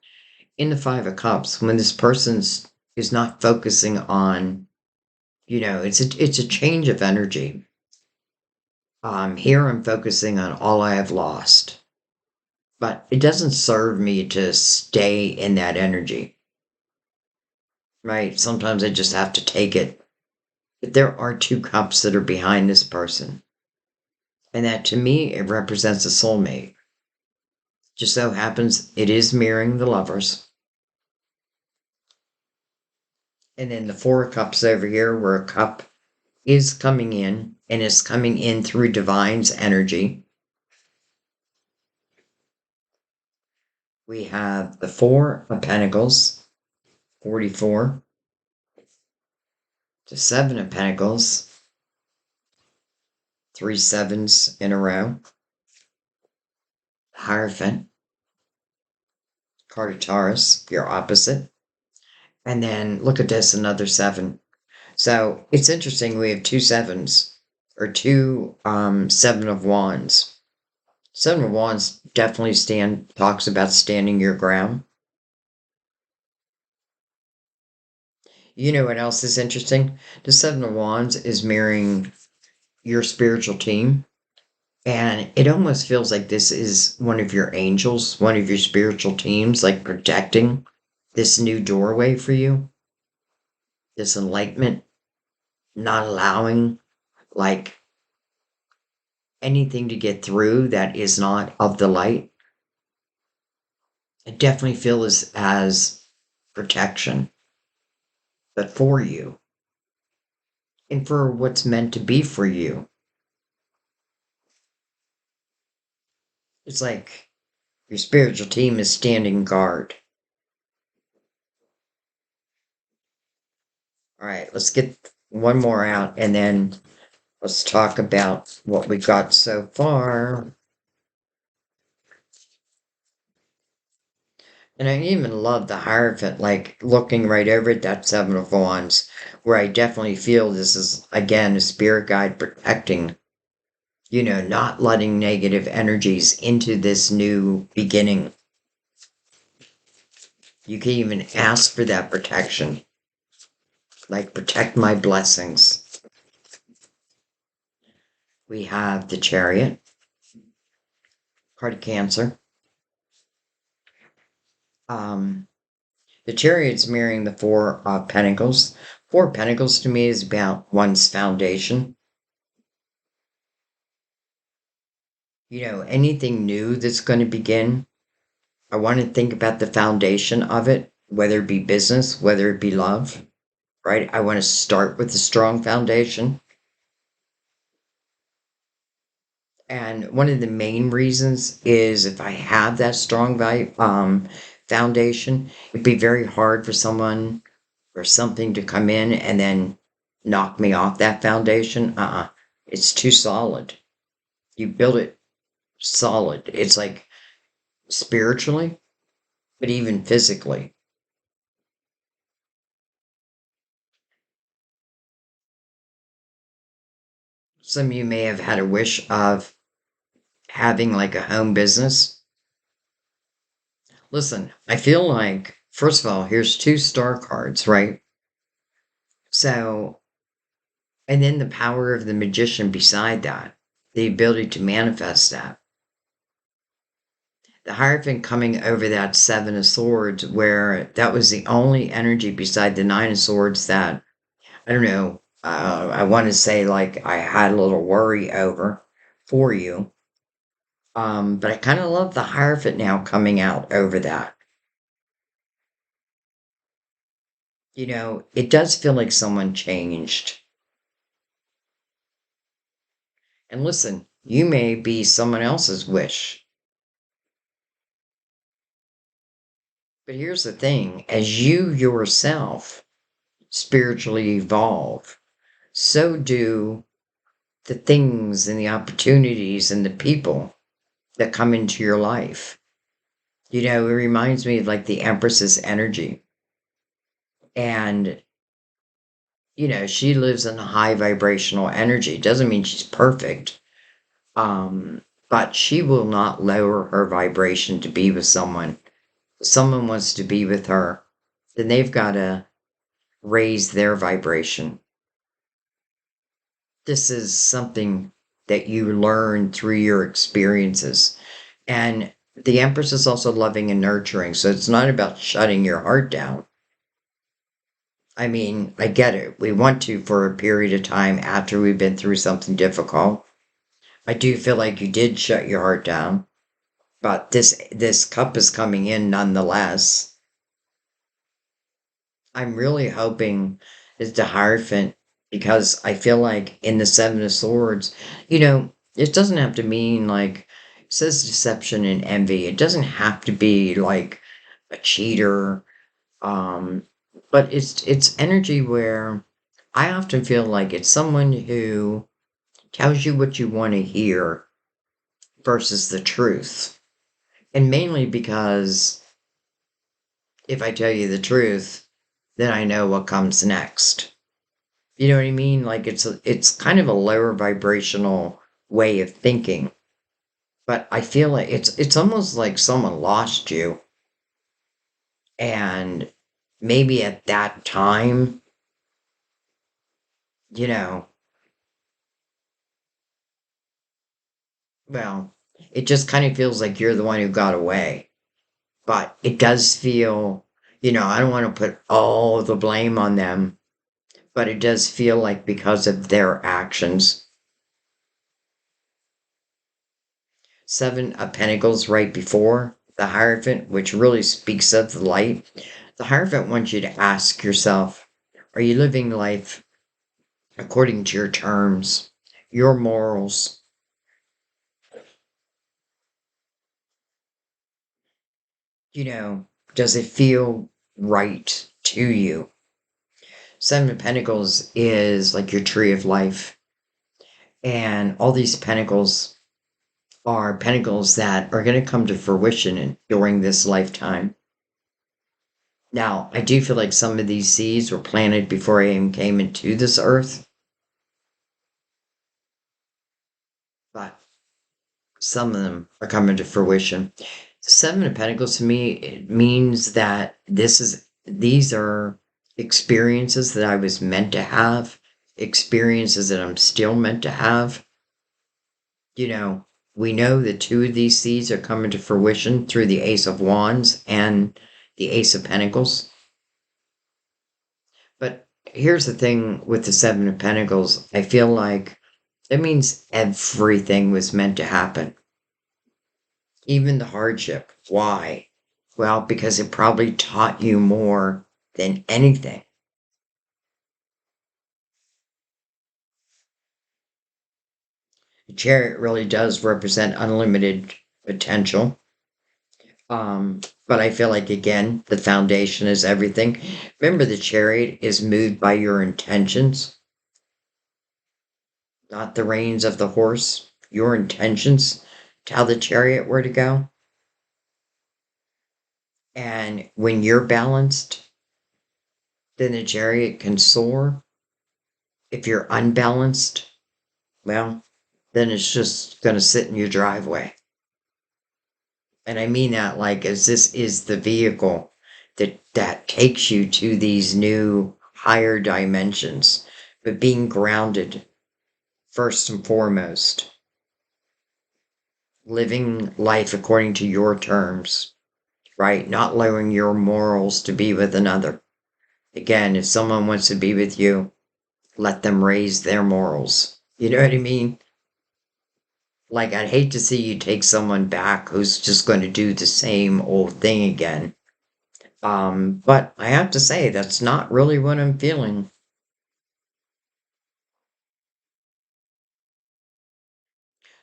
in the Five of Cups, when this person's is not focusing on, it's a change of energy. Here I'm focusing on all I have lost, but it doesn't serve me to stay in that energy, right? Sometimes I just have to take it. But there are two cups that are behind this person, and that to me it represents a soulmate. Just so happens it is mirroring the Lovers. And then the Four of Cups over here, where a cup is coming in and is coming in through Divine's energy. We have the Four of Pentacles, 44, the Seven of Pentacles, 3 7s in a row, Hierophant, card of Taurus, your opposite. And then look at this, another 7. So it's interesting, we have 2 7s, or two 7 of Wands. 7 of Wands definitely talks about standing your ground. You know what else is interesting? The 7 of Wands is mirroring your spiritual team. And it almost feels like this is one of your angels, one of your spiritual teams, like protecting this new doorway for you, this enlightenment, not allowing like anything to get through that is not of the light. I definitely feel this as protection, but for you and for what's meant to be for you. It's like your spiritual team is standing guard. All right, let's get one more out and then let's talk about what we got so far. And I even love the Hierophant, like looking right over at that 7 of Wands, where I definitely feel this is, again, a spirit guide protecting, not letting negative energies into this new beginning. You can even ask for that protection, like protect my blessings. We have the Chariot, card of Cancer. The Chariot's mirroring the Four of Pentacles. Four of Pentacles to me is about one's foundation. Anything new that's going to begin, I want to think about the foundation of it, whether it be business, whether it be love, right? I want to start with a strong foundation. And one of the main reasons is if I have that strong foundation, it'd be very hard for someone or something to come in and then knock me off that foundation. It's too solid. You build it solid. It's like spiritually, but even physically. Some of you may have had a wish of having like a home business. Listen, I feel like, first of all, here's 2 star cards, right? So, and then the power of the magician beside that, the ability to manifest that. The Hierophant coming over that Seven of Swords, where that was the only energy beside the Nine of Swords that, I don't know, I want to say like I had a little worry over for you. But I kind of love the Hierophant now coming out over that. It does feel like someone changed. And listen, you may be someone else's wish. But here's the thing, as you yourself spiritually evolve, so do the things and the opportunities and the people that come into your life. It reminds me of like the Empress's energy. And, she lives in a high vibrational energy. Doesn't mean she's perfect. But she will not lower her vibration to be with someone. If someone wants to be with her, then they've got to raise their vibration. This is something that you learn through your experiences. And the Empress is also loving and nurturing. So it's not about shutting your heart down. I mean, I get it. We want to for a period of time after we've been through something difficult. I do feel like you did shut your heart down, but this cup is coming in nonetheless. I'm really hoping is the Hierophant because I feel like in the Seven of Swords, it doesn't have to mean like it says deception and envy. It doesn't have to be like a cheater. Um, but it's energy where I often feel like it's someone who tells you what you want to hear versus the truth. And mainly because if I tell you the truth, then I know what comes next. You know what I mean? Like it's kind of a lower vibrational way of thinking, but I feel like it's almost like someone lost you, and maybe at that time, you know, well, it just kind of feels like you're the one who got away. But it does feel, I don't want to put all the blame on them, but it does feel like because of their actions. Seven of Pentacles right before the Hierophant, which really speaks of the light. The Hierophant wants you to ask yourself, are you living life according to your terms, your morals? You know, does it feel right to you? Seven of Pentacles is like your tree of life. And all these pentacles are pentacles that are going to come to fruition during this lifetime. Now, I do feel like some of these seeds were planted before I even came into this earth, but some of them are coming to fruition. The Seven of Pentacles to me, it means that these are experiences that I was meant to have, experiences that I'm still meant to have. We know that two of these seeds are coming to fruition through the Ace of Wands and the Ace of Pentacles. But here's the thing with the Seven of Pentacles. I feel like that means everything was meant to happen. Even the hardship. Why? Well, because it probably taught you more than anything. The Chariot really does represent unlimited potential. But I feel like, again, the foundation is everything. Remember, the Chariot is moved by your intentions, not the reins of the horse. Your intentions tell the Chariot where to go. And when you're balanced, then the Chariot can soar. If you're unbalanced, well, then it's just going to sit in your driveway. And I mean that like as this is the vehicle that takes you to these new higher dimensions, but being grounded first and foremost. living life according to your terms, right? Not lowering your morals to be with another. Again, if someone wants to be with you, let them raise their morals. You know what I mean? Like, I'd hate to see you take someone back who's just going to do the same old thing again. But I have to say, that's not really what I'm feeling.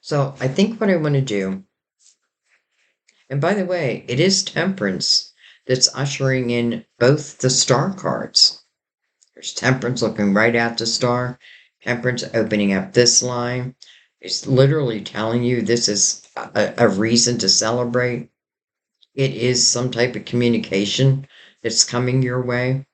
So I think what I want to do, and by the way, it is Temperance that's ushering in both the star cards. There's Temperance looking right at the star, Temperance opening up this line. It's literally telling you this is a reason to celebrate. It is some type of communication that's coming your way.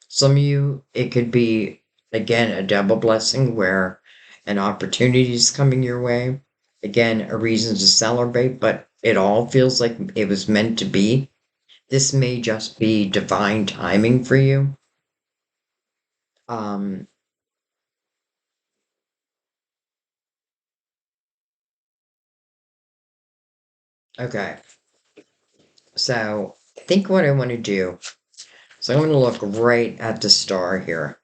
Some of you, it could be, again, a double blessing where an opportunity is coming your way. Again, a reason to celebrate, but it all feels like it was meant to be. This may just be divine timing for you. Um, okay, so I think what I want to do, so I'm going to look right at the star here.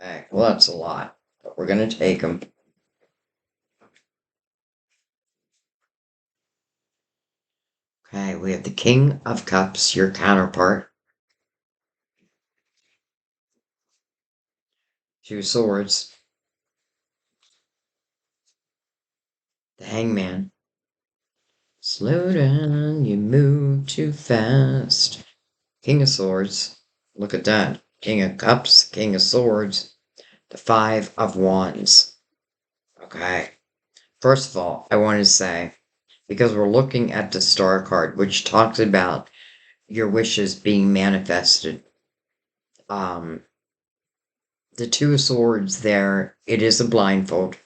Okay, well, that's a lot, but we're going to take them. Okay, we have the King of Cups, your counterpart. Two Swords, the Hangman. Slow down, you move too fast. King of Swords. Look at that. King of Cups, King of Swords, the Five of Wands. Okay. First of all, I want to say, because we're looking at the Star card, which talks about your wishes being manifested. Um, the Two of Swords there, it is a blindfold.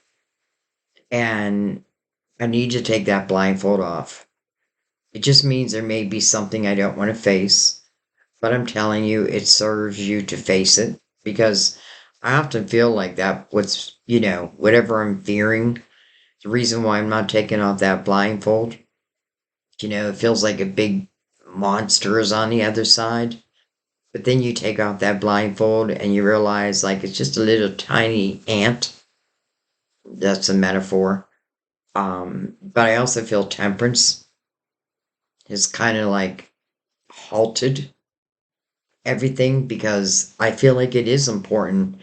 And I need to take that blindfold off. It just means there may be something I don't want to face. But I'm telling you, it serves you to face it because I often feel like that what's, whatever I'm fearing, the reason why I'm not taking off that blindfold, it feels like a big monster is on the other side. But then you take off that blindfold and you realize like it's just a little tiny ant. That's a metaphor. But I also feel temperance is kind of like halted everything because I feel like it is important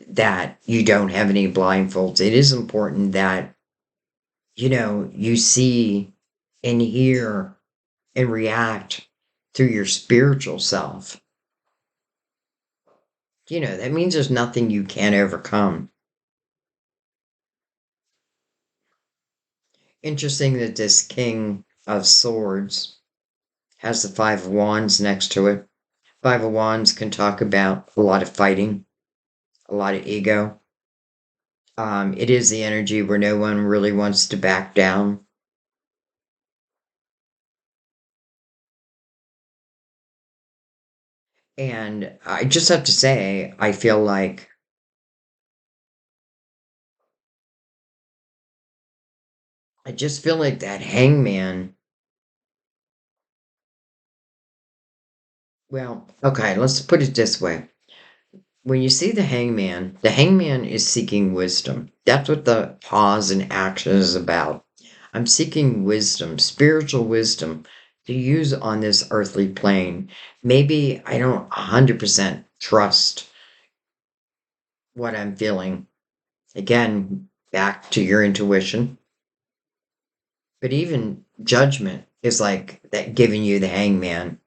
that you don't have any blindfolds. It is important that, you see and hear and react through your spiritual self. That means there's nothing you can't overcome. Interesting that this King of Swords has the Five of Wands next to it. Five of Wands can talk about a lot of fighting, a lot of ego. It is the energy where no one really wants to back down. And I just have to say, I just feel like that hangman. Well, okay, let's put it this way. When you see the hangman is seeking wisdom. That's what the pause and action is about. I'm seeking wisdom, spiritual wisdom to use on this earthly plane. Maybe I don't 100% trust what I'm feeling. Again, back to your intuition. But even judgment is like that giving you the hangman.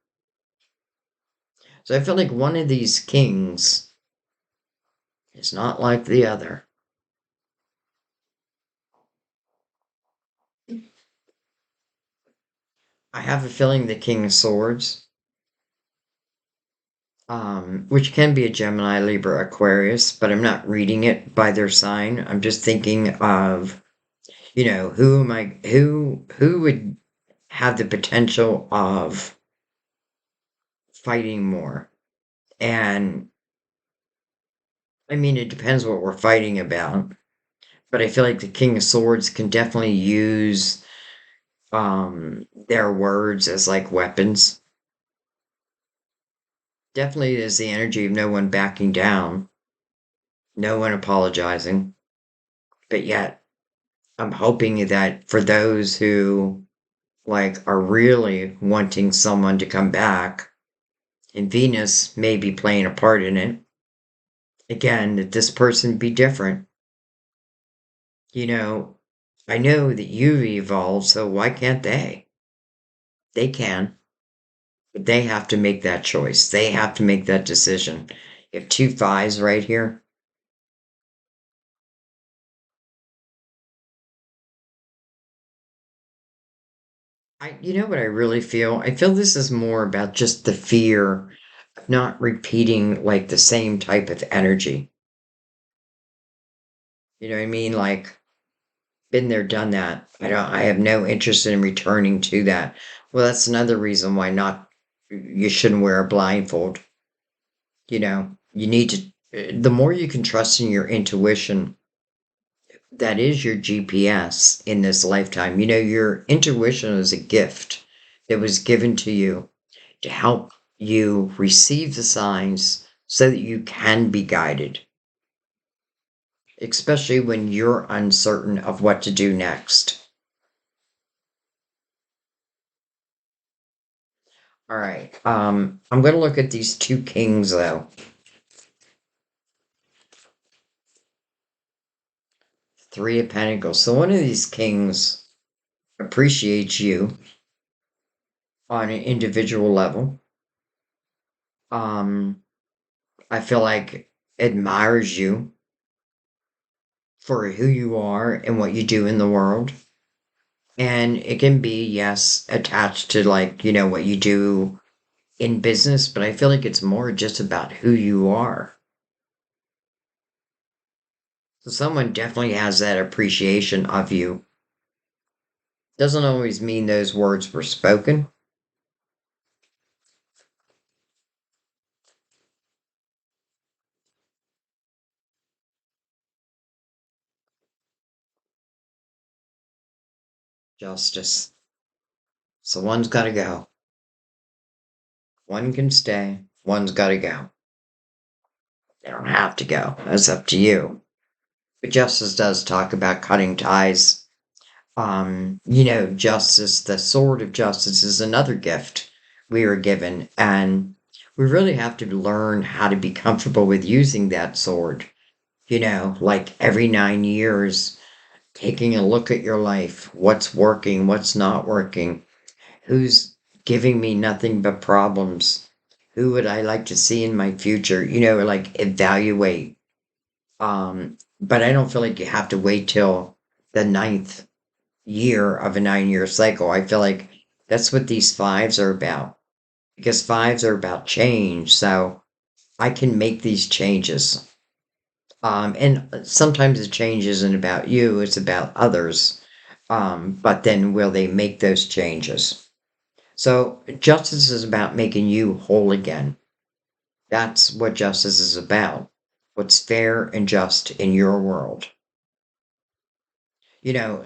So I feel like one of these kings is not like the other. I have a feeling the King of Swords, which can be a Gemini, Libra, Aquarius, but I'm not reading it by their sign. I'm just thinking of, who would have the potential of fighting more. And I mean, it depends what we're fighting about. But I feel like the King of Swords can definitely use their words as like weapons. Definitely is the energy of no one backing down, no one apologizing. But yet, I'm hoping that for those who like are really wanting someone to come back, and Venus may be playing a part in it, again, that this person be different. You know, I know that you've evolved, so why can't they? They can, but they have to make that choice. They have to make that decision. You have two fives right here. You know what I really feel? I feel this is more about just the fear of not repeating like the same type of energy. You know what I mean? Like, been there, done that. I have no interest in returning to that. Well, that's another reason why not, you shouldn't wear a blindfold. You need to, the more you can trust in your intuition, that is your GPS in this lifetime. Your intuition is a gift that was given to you to help you receive the signs so that you can be guided, especially when you're uncertain of what to do next. All right. I'm going to look at these two kings, though. Three of Pentacles. So one of these kings appreciates you on an individual level. Um, I feel like admires you for who you are and what you do in the world. And it can be, yes, attached to like, what you do in business, but I feel like it's more just about who you are. So someone definitely has that appreciation of you. Doesn't always mean those words were spoken. Justice. So one's got to go. One can stay. One's got to go. They don't have to go. That's up to you. But justice does talk about cutting ties. Justice, the sword of justice is another gift we were given. And we really have to learn how to be comfortable with using that sword. Like every 9 years, taking a look at your life, what's working, what's not working, who's giving me nothing but problems, who would I like to see in my future, like evaluate. But I don't feel like you have to wait till the ninth year of a 9 year cycle. I feel like that's what these fives are about, because fives are about change. So I can make these changes. And sometimes the change isn't about you, it's about others. But then will they make those changes? So justice is about making you whole again. That's what justice is about. What's fair and just in your world.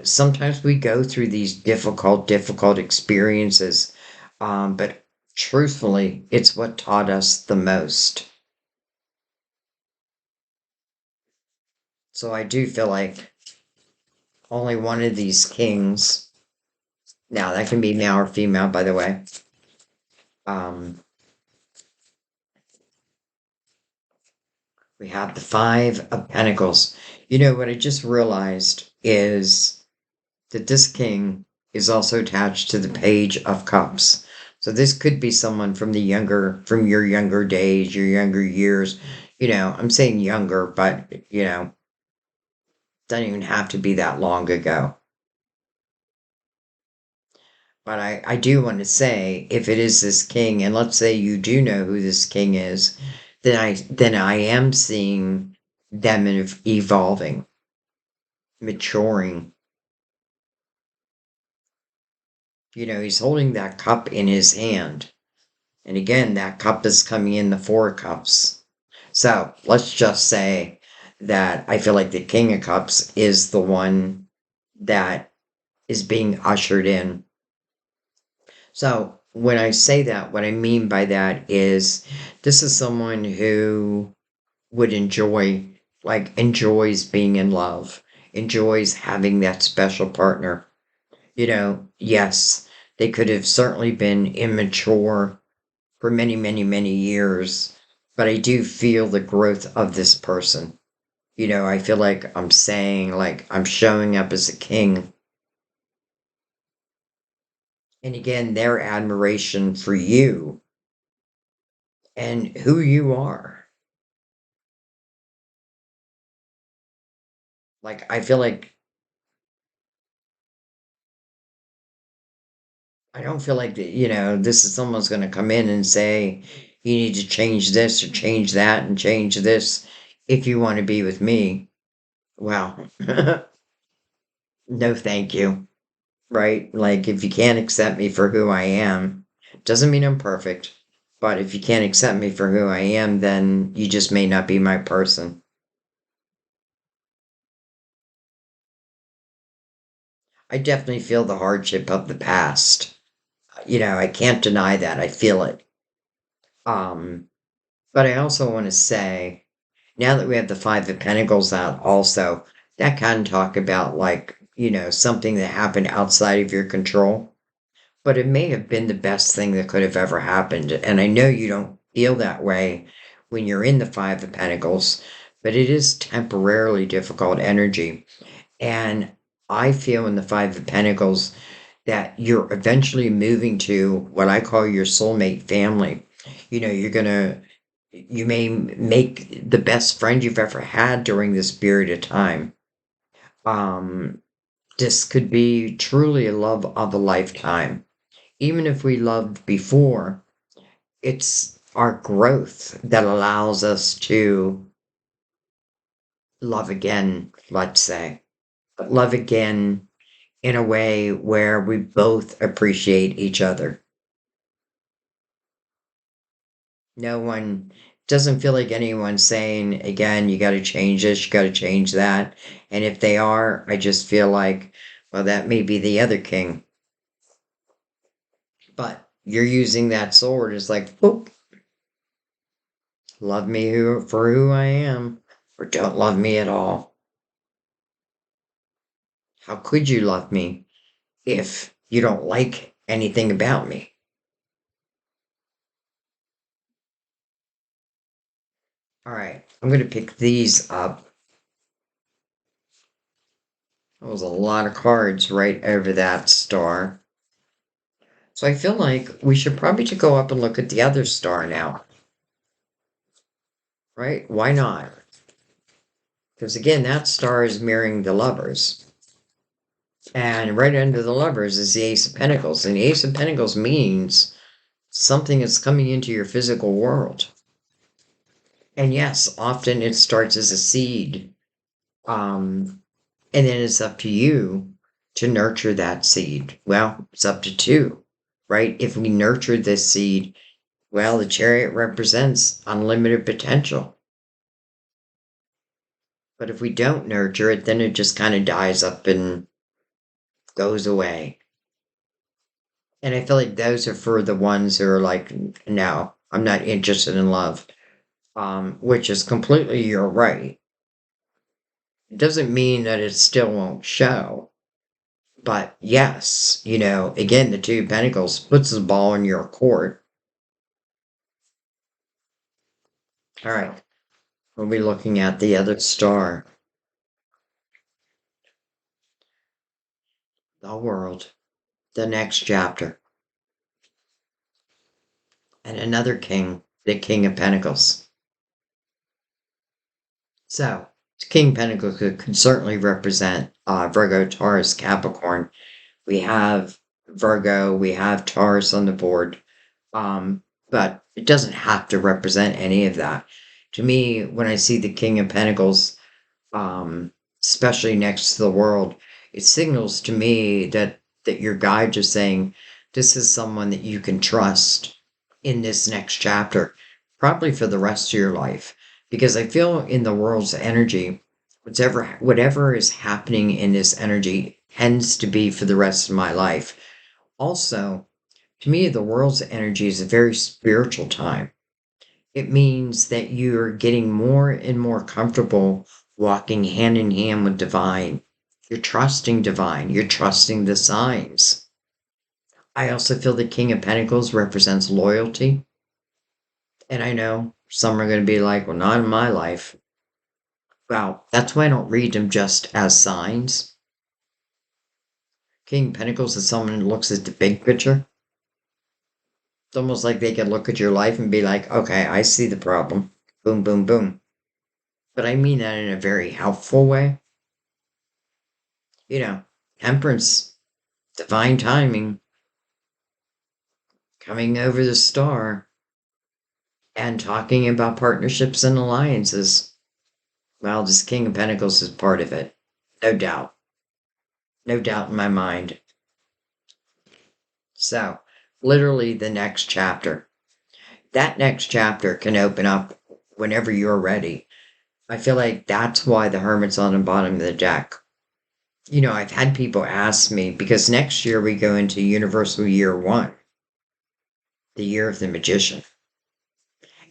Sometimes we go through these difficult experiences, but truthfully, it's what taught us the most. So I do feel like only one of these kings, now that can be male or female, by the way, um, we have the Five of Pentacles. What I just realized is that this king is also attached to the Page of Cups. So this could be someone from your younger days, your younger years. I'm saying younger, but, doesn't even have to be that long ago. But I do want to say, if it is this king, and let's say you do know who this king is, then I am seeing them evolving, maturing. He's holding that cup in his hand. And again, that cup is coming in the four cups. So let's just say that I feel like the King of Cups is the one that is being ushered in. So when I say that, what I mean by that is this is someone who would enjoys being in love, enjoys having that special partner. Yes, they could have certainly been immature for many, many, many years, but I do feel the growth of this person. I feel like I'm saying, like, I'm showing up as a king. And again, their admiration for you and who you are. Like, I feel like I don't feel like that, this is someone's going to come in and say, you need to change this or change that and change this if you want to be with me. Well, no, thank you. Right? Like, if you can't accept me for who I am, doesn't mean I'm perfect. But if you can't accept me for who I am, then you just may not be my person. I definitely feel the hardship of the past. I can't deny that. I feel it. Um, but I also want to say, now that we have the Five of Pentacles out, also, that can talk about, like, something that happened outside of your control. But it may have been the best thing that could have ever happened. And I know you don't feel that way when you're in the Five of Pentacles, but it is temporarily difficult energy. And I feel in the Five of Pentacles that you're eventually moving to what I call your soulmate family. You may make the best friend you've ever had during this period of time. Um, this could be truly a love of a lifetime. Even if we loved before, it's our growth that allows us to love again, let's say, but love again in a way where we both appreciate each other. No one doesn't feel like anyone's saying, again, you got to change this, you got to change that. And if they are, I just feel like, well, that may be the other king. But you're using that sword as like, whoop, love me for who I am, or don't love me at all. How could you love me if you don't like anything about me? All right, I'm going to pick these up. There was a lot of cards right over that star. So I feel like we should probably to go up and look at the other star now, right? Why not? Because again, that star is mirroring the lovers. And right under the lovers is the Ace of Pentacles. And the Ace of Pentacles means something is coming into your physical world. And yes, often it starts as a seed. And then it's up to you to nurture that seed. Well, it's up to two, right? If we nurture this seed, well, the chariot represents unlimited potential. But if we don't nurture it, then it just kind of dies up and goes away. And I feel like those are for the ones who are like, no, I'm not interested in love. Which is completely your right. It doesn't mean that it still won't show. But yes, again, the Two of Pentacles puts the ball in your court. All right, we'll be looking at the other star, the world, the next chapter, and another king, the King of Pentacles. So, King of Pentacles could certainly represent Virgo, Taurus, Capricorn. We have Virgo, we have Taurus on the board, but it doesn't have to represent any of that. To me, when I see the King of Pentacles, um, especially next to the world, it signals to me that your guides are saying this is someone that you can trust. in this next chapter, probably for the rest of your life, because I feel in the world's energy, whatever is happening in this energy tends to be for the rest of my life. Also, to me, the world's energy is a very spiritual time. It means that you're getting more and more comfortable walking hand in hand with divine. You're trusting divine. You're trusting the signs. I also feel the King of Pentacles represents loyalty. And I know some are going to be like, well, not in my life. Well, that's why I don't read them just as signs. King of Pentacles is someone who looks at the big picture. It's almost like they can look at your life and be like, okay, I see the problem. Boom, boom, boom. But I mean that in a very helpful way. You know, temperance, divine timing, coming over the star, and talking about partnerships and alliances. Well, this King of Pentacles is part of it. No doubt. No doubt in my mind. So, literally the next chapter. That next chapter can open up whenever you're ready. I feel like that's why the Hermit's on the bottom of the deck. You know, I've had people ask me, because next year we go into Universal Year 1, the year of the Magician.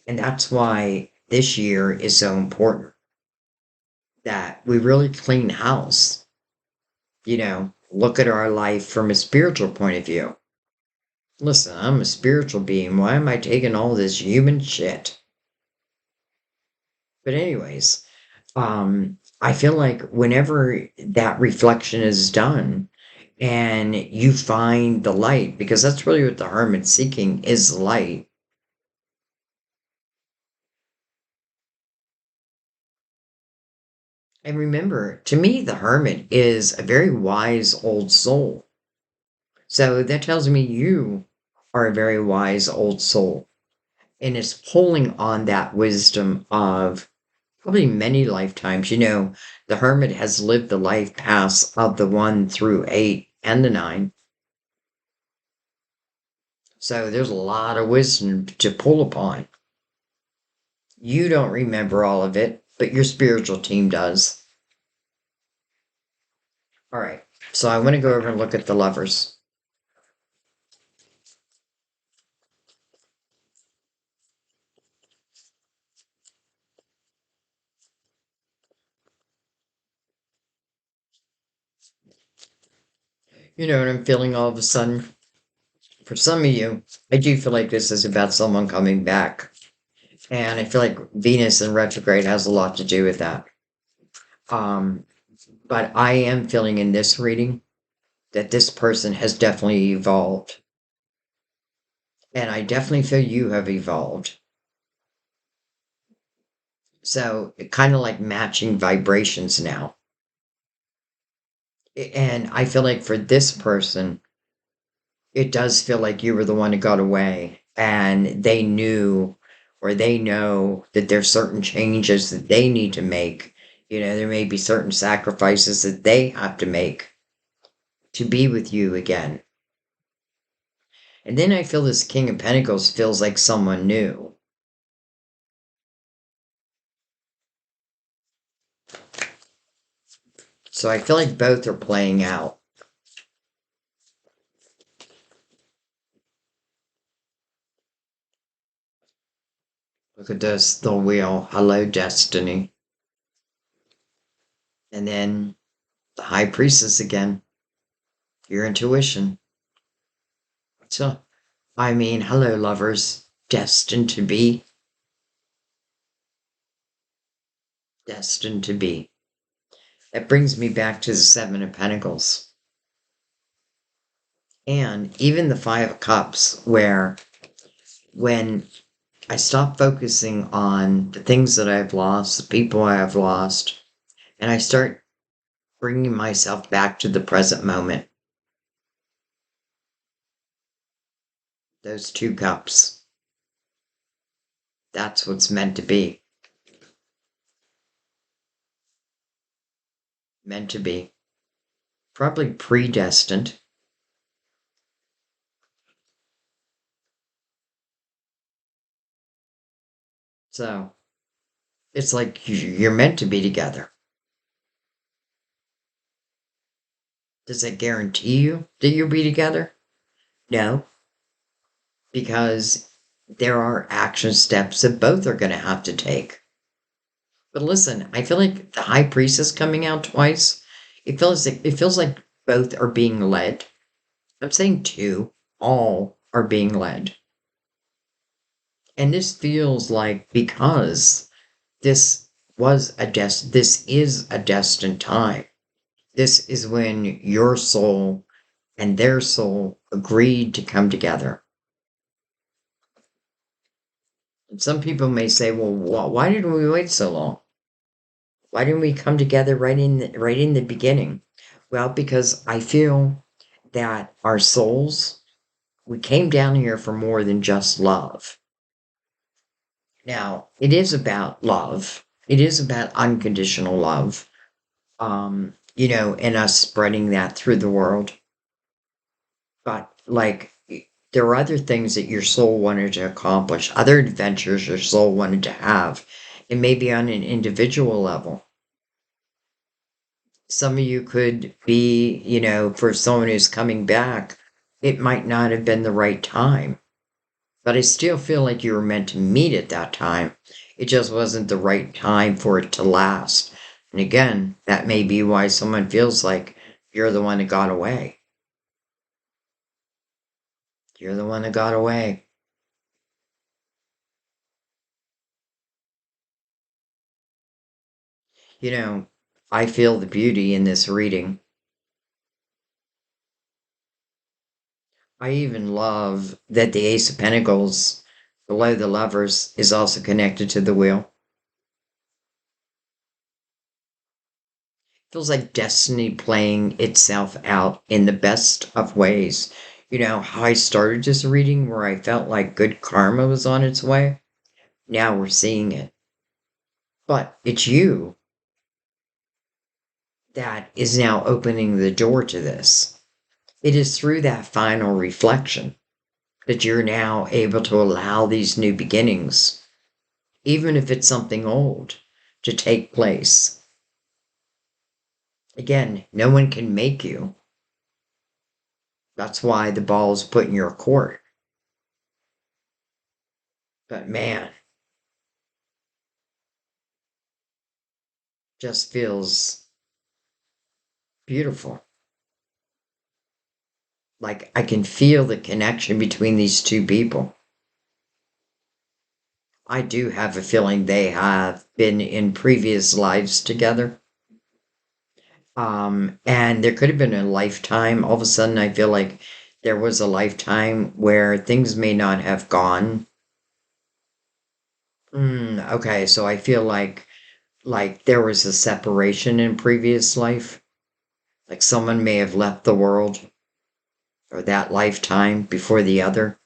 And that's why this year is so important, that we really clean house. You know, look at our life from a spiritual point of view. Listen, I'm a spiritual being. Why am I taking all this human shit? But anyways, I feel like whenever that reflection is done and you find the light, because that's really what the hermit's seeking is light. And remember, to me, the hermit is a very wise old soul. So that tells me you are a very wise old soul. And it's pulling on that wisdom of probably many lifetimes. You know, the hermit has lived the life paths of the 1 through 8 and the 9. So there's a lot of wisdom to pull upon. You don't remember all of it, but your spiritual team does. All right. So I want to go over and look at the lovers. You know what I'm feeling all of a sudden? For some of you, I do feel like this is about someone coming back. And I feel like Venus in retrograde has a lot to do with that. Um, but I am feeling in this reading that this person has definitely evolved. And I definitely feel you have evolved. So it kind of like matching vibrations now. And I feel like for this person, it does feel like you were the one who got away and they knew or they know that there's certain changes that they need to make. You know, there may be certain sacrifices that they have to make to be with you again. And then I feel this King of Pentacles feels like someone new. So I feel like both are playing out. Look at this, the wheel. Hello, destiny. And then the High Priestess again. Your intuition. So, I mean, hello, lovers. Destined to be. Destined to be. That brings me back to the Seven of Pentacles. And even the Five of Cups, where when I stop focusing on the things that I've lost, the people I have lost, and I start bringing myself back to the present moment. Those 2 cups. That's what's meant to be. Meant to be. Probably predestined. So it's like you're meant to be together. Does that guarantee you that you'll be together? No, because there are action steps that both are going to have to take. But listen, I feel like the high priestess coming out twice. It feels like both are being led. I'm saying two, all are being led. And this feels like because this is a destined time. This is when your soul and their soul agreed to come together. And some people may say, well, why didn't we wait so long? Why didn't we come together right in the beginning? Well, because I feel that our souls, we came down here for more than just love. Now, it is about love. It is about unconditional love. And us spreading that through the world. But like there are other things that your soul wanted to accomplish, other adventures your soul wanted to have. It may be on an individual level. Some of you could be, for someone who's coming back, it might not have been the right time. But I still feel like you were meant to meet at that time. It just wasn't the right time for it to last. And again, that may be why someone feels like you're the one that got away. You're the one that got away. You know, I feel the beauty in this reading. I even love that the Ace of Pentacles below the Lovers is also connected to the wheel. Feels like destiny playing itself out in the best of ways. You know, how I started this reading where I felt like good karma was on its way. Now we're seeing it. But it's you that is now opening the door to this. It is through that final reflection that you're now able to allow these new beginnings, even if it's something old, to take place. Again, no one can make you. That's why the ball is put in your court. But man, just feels beautiful. Like I can feel the connection between these two people. I do have a feeling they have been in previous lives together. And there could have been a lifetime. All of a sudden, I feel like there was a lifetime where things may not have gone. Okay, so I feel like there was a separation in previous life. Like someone may have left the world or that lifetime before the other.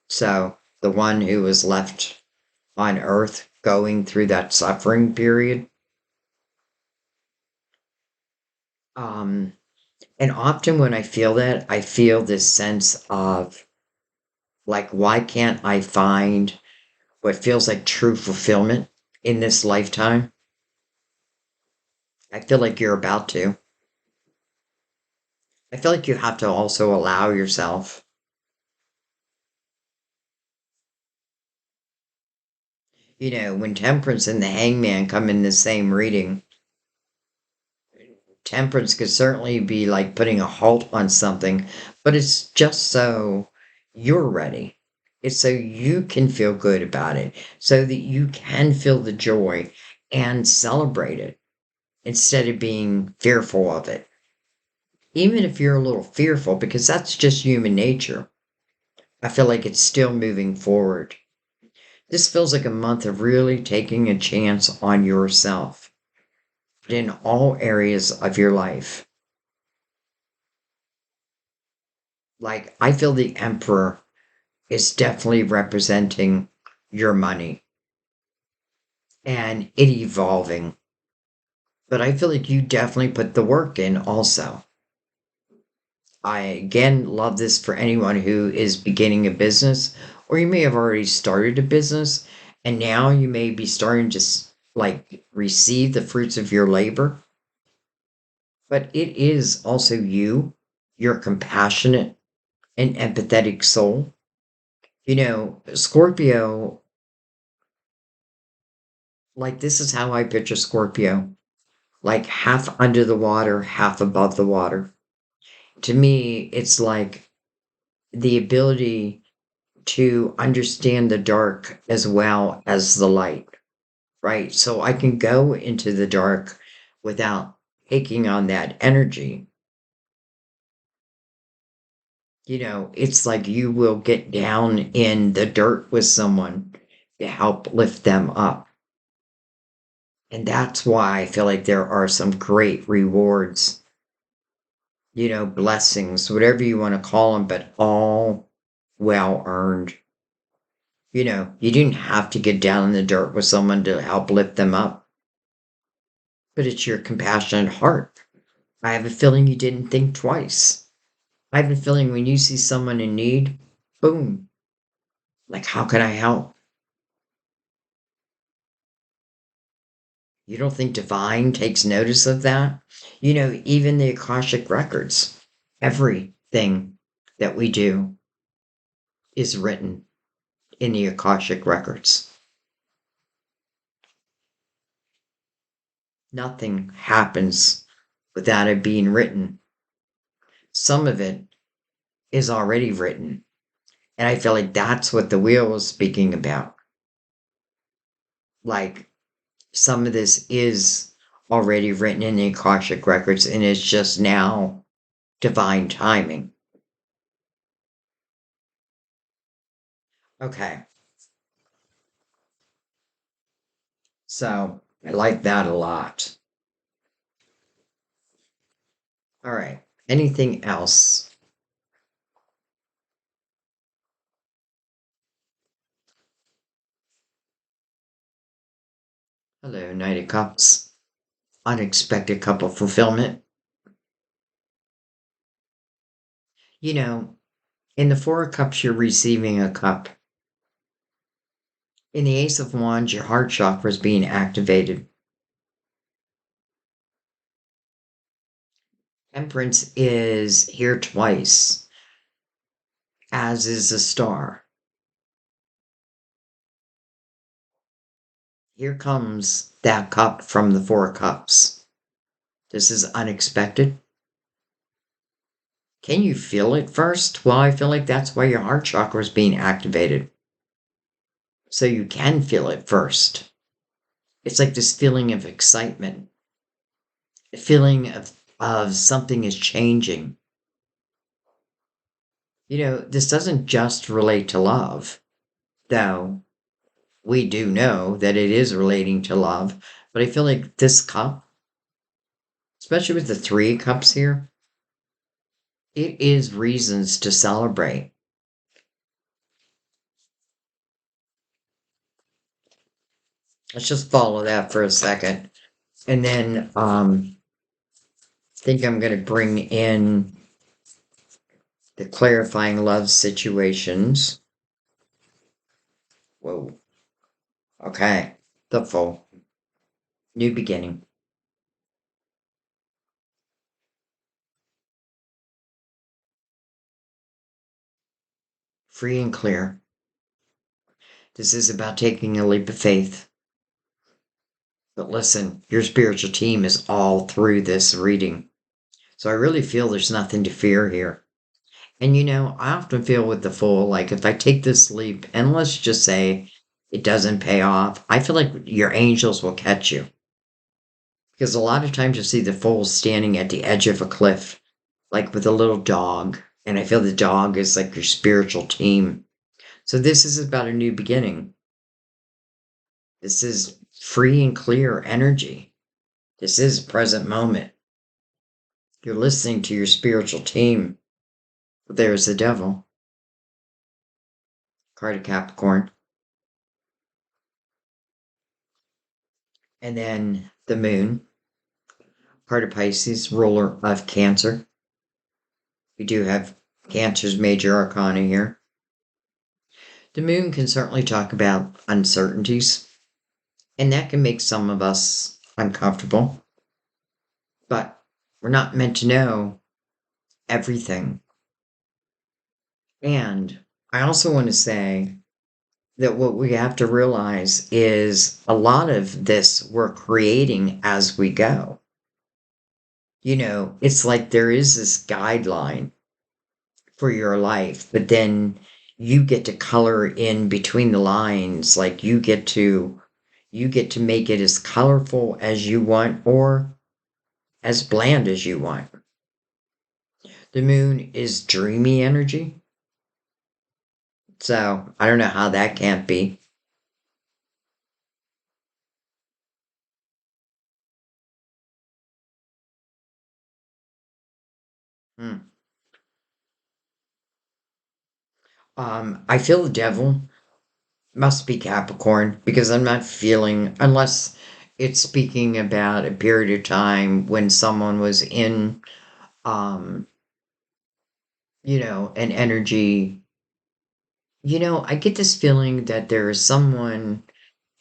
So the one who was left on Earth going through that suffering period. Um, and often when I feel that, I feel this sense of like, why can't I find what feels like true fulfillment in this lifetime? I feel like you're about to. I feel like you have to also allow yourself. When Temperance and the Hangman come in the same reading, Temperance could certainly be like putting a halt on something, but it's just so you're ready. It's so you can feel good about it, so that you can feel the joy and celebrate it instead of being fearful of it. Even if you're a little fearful, because that's just human nature, I feel like it's still moving forward. This feels like a month of really taking a chance on yourself, but in all areas of your life. Like, I feel the Emperor is definitely representing your money and it evolving. But I feel like you definitely put the work in also. I again love this for anyone who is beginning a business, or you may have already started a business And now you may be starting to like receive the fruits of your labor, but it is also you, your compassionate and empathetic soul. Scorpio, like this is how I picture Scorpio, like half under the water, half above the water. To me, it's like the ability to understand the dark as well as the light, right? So I can go into the dark without taking on that energy. It's like you will get down in the dirt with someone to help lift them up. And that's why I feel like there are some great rewards, blessings, whatever you want to call them, but all well earned. You didn't have to get down in the dirt with someone to help lift them up, but it's your compassionate heart. I have a feeling you didn't think twice. I have a feeling when you see someone in need, boom, like, how can I help? You don't think divine takes notice of that? Even the Akashic records, everything that we do is written in the Akashic records. Nothing happens without it being written. Some of it is already written. And I feel like that's what the wheel is speaking about. Like some of this is already written in the Akashic records and it's just now divine timing. Okay. So I like that a lot. All right. Anything else? Hello, Knight of Cups. Unexpected couple fulfillment. You know, in the Four of Cups, you're receiving a cup. In the Ace of Wands, your heart chakra is being activated. Temperance is here twice, as is the Star. Here comes that cup from the Four of Cups. This is unexpected. Can you feel it first? Well, I feel like that's why your heart chakra is being activated. So you can feel it first. It's like this feeling of excitement, a feeling of something is changing. This doesn't just relate to love, though we do know that it is relating to love. But I feel like this cup, especially with the Three of Cups here, it is reasons to celebrate. Let's just follow that for a second. And then think I'm going to bring in the clarifying love situations. Whoa. Okay. The full. New beginning. Free and clear. This is about taking a leap of faith. But listen, your spiritual team is all through this reading. So I really feel there's nothing to fear here. And I often feel with the Fool, like if I take this leap, and let's just say it doesn't pay off, I feel like your angels will catch you. Because a lot of times you see the Fool standing at the edge of a cliff, like with a little dog. And I feel the dog is like your spiritual team. So this is about a new beginning. This is free and clear energy. This is present moment. You're listening to your spiritual team. But there's the devil. Card of Capricorn. And then the moon. Card of Pisces, ruler of Cancer. We do have Cancer's major arcana here. The moon can certainly talk about uncertainties, and that can make some of us uncomfortable, but we're not meant to know everything. And I also want to say that what we have to realize is a lot of this we're creating as we go. It's like there is this guideline for your life, but then you get to color in between the lines. Like you get to make it as colorful as you want or as bland as you want. The moon is dreamy energy. So I don't know how that can't be. Hmm. I feel the devil must be Capricorn because I'm not feeling, unless it's speaking about a period of time when someone was in, um, an energy. I get this feeling that there is someone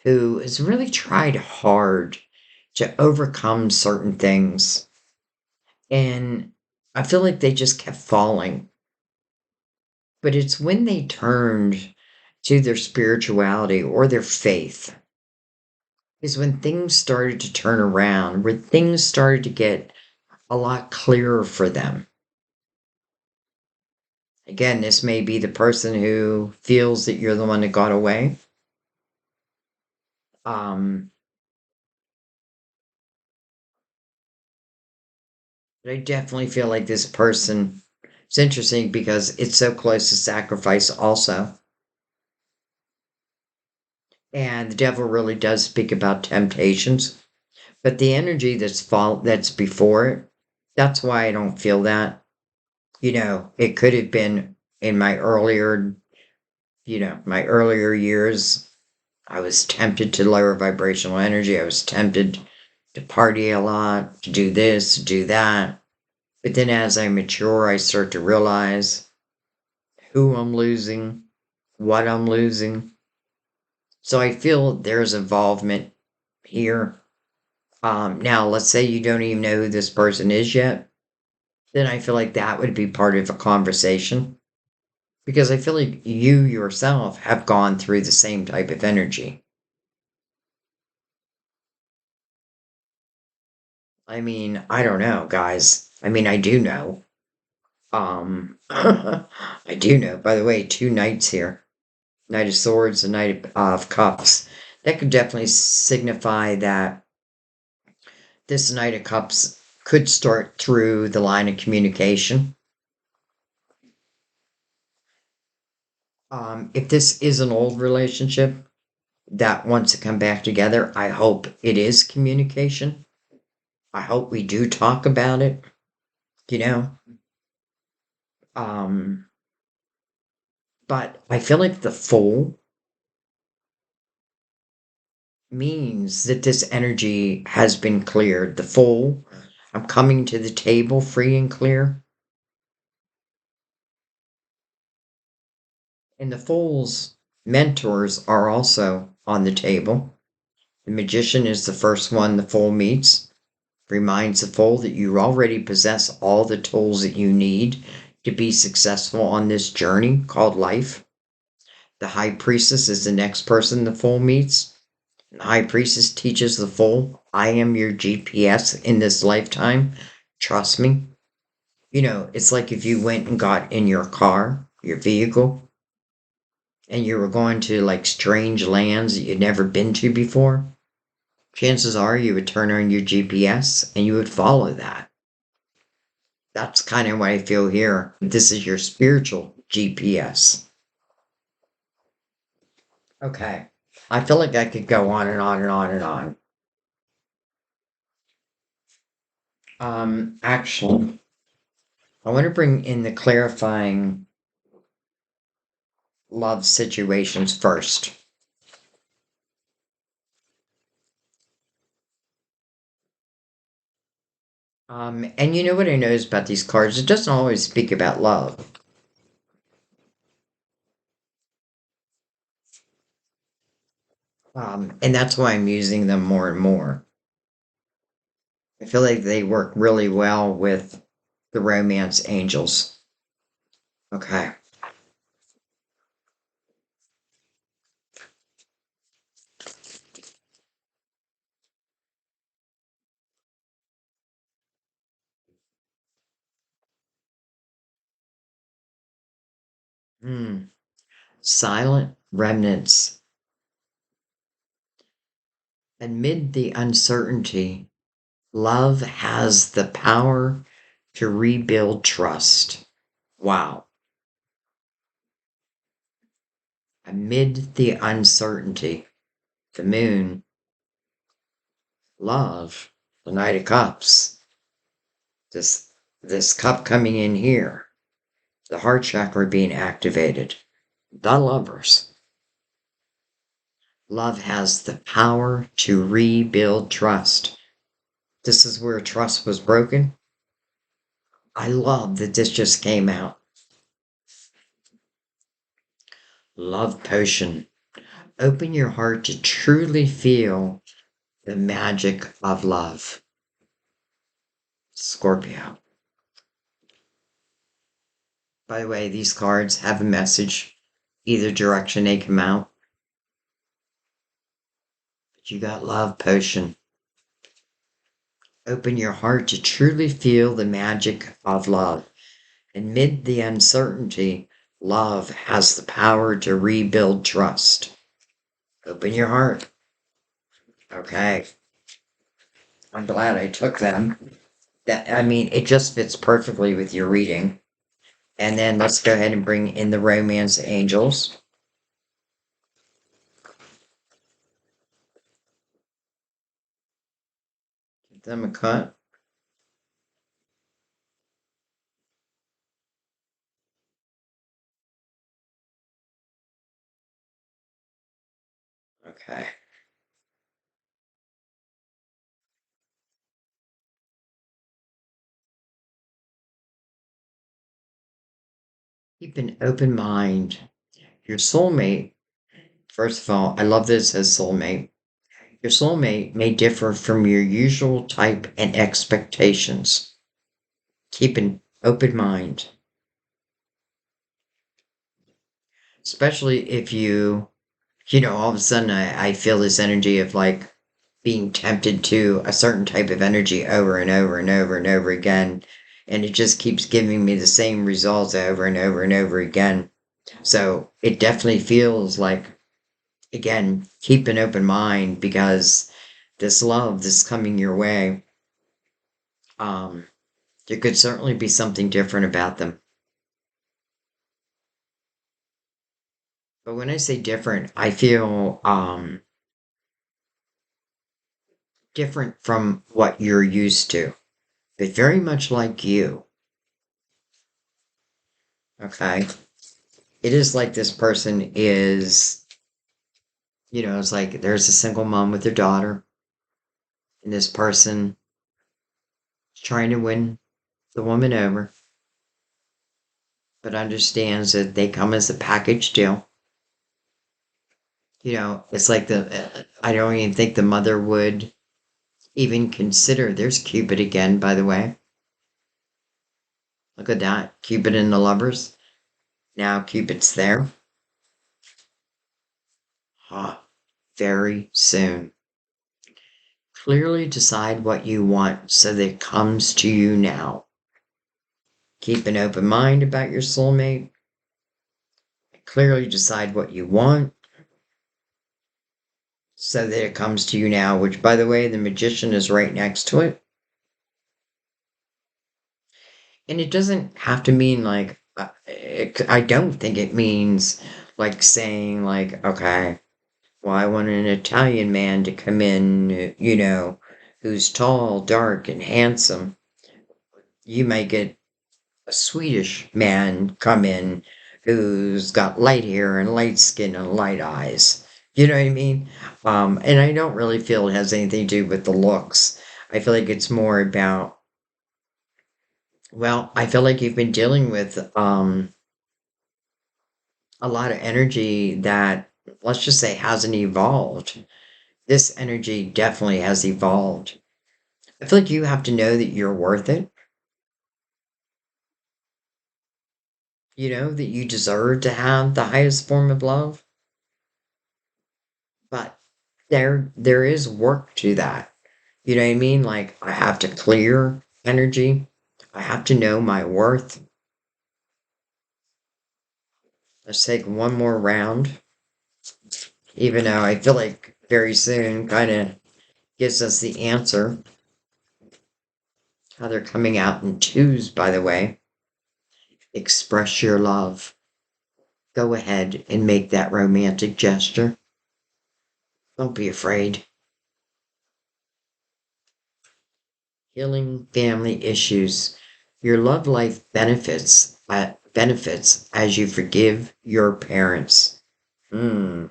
who has really tried hard to overcome certain things. And I feel like they just kept falling. But it's when they turned to their spirituality or their faith is when things started to turn around, where things started to get a lot clearer for them. Again, this may be the person who feels that you're the one that got away. Um, but I definitely feel like this person, it's interesting because it's so close to sacrifice also. And the devil really does speak about temptations, but the energy that's before it, that's why I don't feel that. It could have been in my earlier years. I was tempted to lower vibrational energy. I was tempted to party a lot, to do this, to do that. But then as I mature, I start to realize who I'm losing, what I'm losing. So I feel there's involvement here. Now, let's say you don't even know who this person is yet. Then I feel like that would be part of a conversation because I feel like you yourself have gone through the same type of energy. I mean, I don't know, guys. I mean, I do know. I do know. By the way, two knights here. Knight of Swords and Knight of Cups. That could definitely signify that this Knight of Cups could start through the line of communication. If this is an old relationship that wants to come back together, I hope it is communication. I hope we do talk about it, you know? Um, but I feel like the Fool means that this energy has been cleared. The Fool, I'm coming to the table free and clear. And the Fool's mentors are also on the table. The Magician is the first one the Fool meets. Reminds the Fool that you already possess all the tools that you need to be successful on this journey called life. The High Priestess is the next person the Fool meets. The High Priestess teaches the Fool, I am your GPS in this lifetime. Trust me. It's like if you went and got in your car, your vehicle, and you were going to like strange lands that you'd never been to before. Chances are you would turn on your GPS and you would follow that. That's kind of what I feel here. This is your spiritual GPS. Okay. I feel like I could go on and on and on and on. Actually, I want to bring in the clarifying love situations first. And you know what I notice about these cards? It doesn't always speak about love. And that's why I'm using them more and more. I feel like they work really well with the romance angels. Okay. Hmm. Silent remnants. Amid the uncertainty, love has the power to rebuild trust. Wow. Amid the uncertainty, the moon, love, the Knight of Cups, this this cup coming in here, the heart chakra being activated, the lovers. Love has the power to rebuild trust. This is where trust was broken. I love that this just came out. Love potion. Open your heart to truly feel the magic of love. Scorpio. By the way, these cards have a message, either direction they come out. But you got love potion. Open your heart to truly feel the magic of love. Amid the uncertainty, love has the power to rebuild trust. Open your heart. Okay. I'm glad I took them. It just fits perfectly with your reading. And then let's go ahead and bring in the romance angels. Give them a cut. Okay. Keep an open mind. Your soulmate, first of all, I love this as soulmate. Your soulmate may differ from your usual type and expectations. Keep an open mind, especially if all of a sudden I feel this energy of like being tempted to a certain type of energy over and over and over and over again. And it just keeps giving me the same results over and over and over again. So it definitely feels like, again, keep an open mind because this love that's coming your way, um, there could certainly be something different about them. But when I say different, I feel different from what you're used to, but very much like you. Okay. It is like this person is, it's like there's a single mom with their daughter, and this person is trying to win the woman over, but understands that they come as a package deal. It's like I don't even think the mother would even consider. There's Cupid again, by the way. Look at that. Cupid and the lovers. Now Cupid's there. Ah, very soon. Clearly decide what you want so that it comes to you now. Keep an open mind about your soulmate. Clearly decide what you want so that it comes to you now, which, by the way, the magician is right next to it. And it doesn't have to mean like, I don't think it means like saying, like, okay, well, I want an Italian man to come in, who's tall, dark, and handsome. You may get a Swedish man come in who's got light hair and light skin and light eyes. You know what I mean? And I don't really feel it has anything to do with the looks. I feel like it's more about, well, I feel like you've been dealing with a lot of energy that let's just say, hasn't evolved. This energy definitely has evolved. I feel like you have to know that you're worth it, that you deserve to have the highest form of love. But there is work to that. You know what I mean? Like I have to clear energy. I have to know my worth. Let's take one more round, even though I feel like very soon kind of gives us the answer. How they're coming out in twos, by the way. Express your love. Go ahead and make that romantic gesture. Don't be afraid. Healing family issues. Your love life benefits as you forgive your parents. Hmm.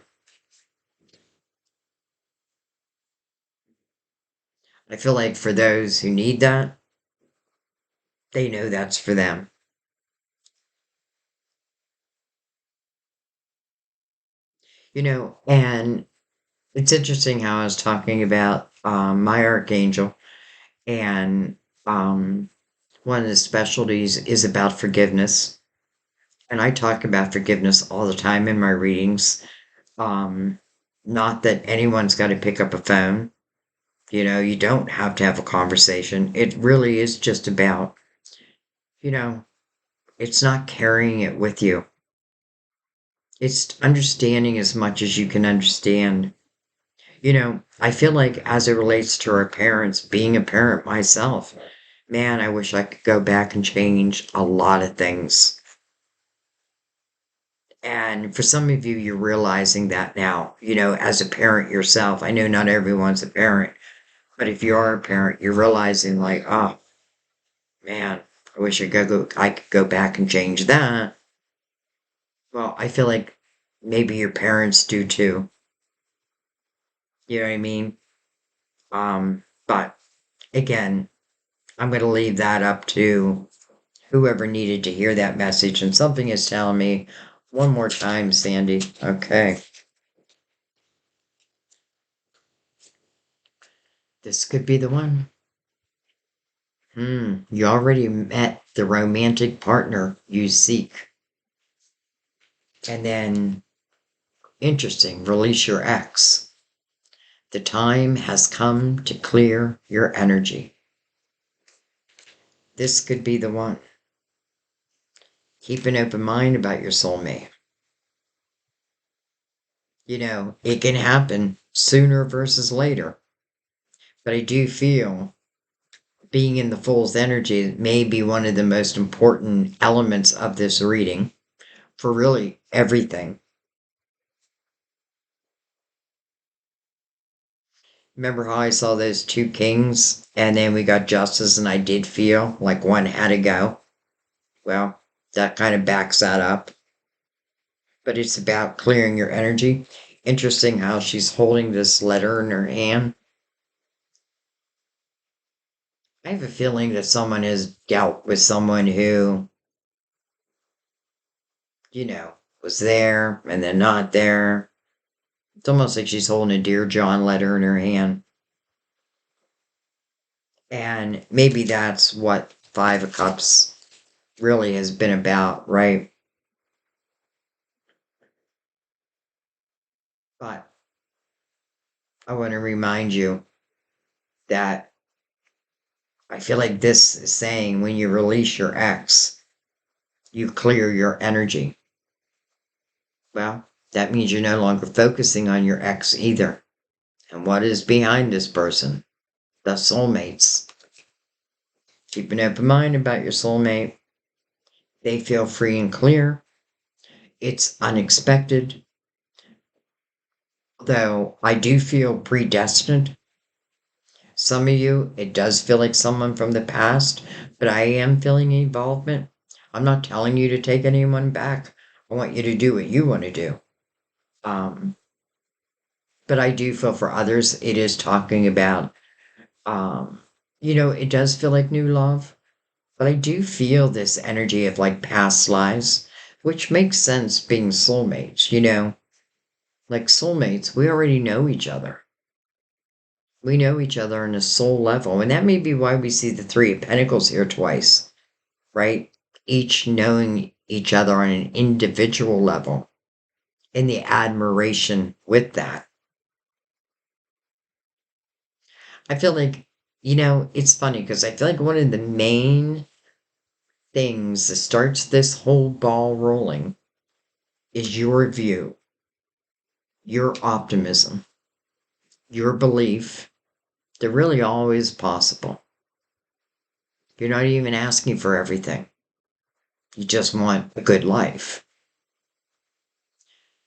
I feel like for those who need that, they know that's for them. And it's interesting how I was talking about my archangel, and one of the specialties is about forgiveness. And I talk about forgiveness all the time in my readings. Um, Not that anyone's got to pick up a phone. You don't have to have a conversation. It really is just about, you know, it's not carrying it with you. It's understanding as much as you can understand. I feel like as it relates to our parents, being a parent myself, man, I wish I could go back and change a lot of things. And for some of you, you're realizing that now, as a parent yourself. I know not everyone's a parent, but if you are a parent, you're realizing like, oh man, I wish I could go back and change that. Well, I feel like maybe your parents do too. You know what I mean? But again, I'm going to leave that up to whoever needed to hear that message. And something is telling me one more time, Sandy. Okay, this could be the one. You already met the romantic partner you seek. And then, interesting, release your ex. The time has come to clear your energy. This could be the one. Keep an open mind about your soulmate. It can happen sooner versus later. But I do feel being in the fool's energy may be one of the most important elements of this reading for really everything. Remember how I saw those two kings and then we got justice, and I did feel like one had to go? Well, that kind of backs that up. But it's about clearing your energy. Interesting how she's holding this letter in her hand. I have a feeling that someone has dealt with someone who, you know, was there and then not there. It's almost like she's holding a Dear John letter in her hand. And maybe that's what Five of Cups really has been about, right? But I want to remind you that I feel like this is saying when you release your ex, you clear your energy. Well, that means you're no longer focusing on your ex either. And what is behind this person? The soulmates. Keep an open mind about your soulmate. They feel free and clear. It's unexpected. Though I do feel predestined. Some of you, it does feel like someone from the past, but I am feeling involvement. I'm not telling you to take anyone back. I want you to do what you want to do. Um, but I do feel for others, it is talking about, um, it does feel like new love, but I do feel this energy of like past lives, which makes sense being soulmates. Like soulmates, we already know each other. We know each other on a soul level. And that may be why we see the Three of Pentacles here twice, right? Each knowing each other on an individual level and the admiration with that. I feel like, it's funny because I feel like one of the main things that starts this whole ball rolling is your view, your optimism, your belief that really all is possible. You're not even asking for everything. You just want a good life.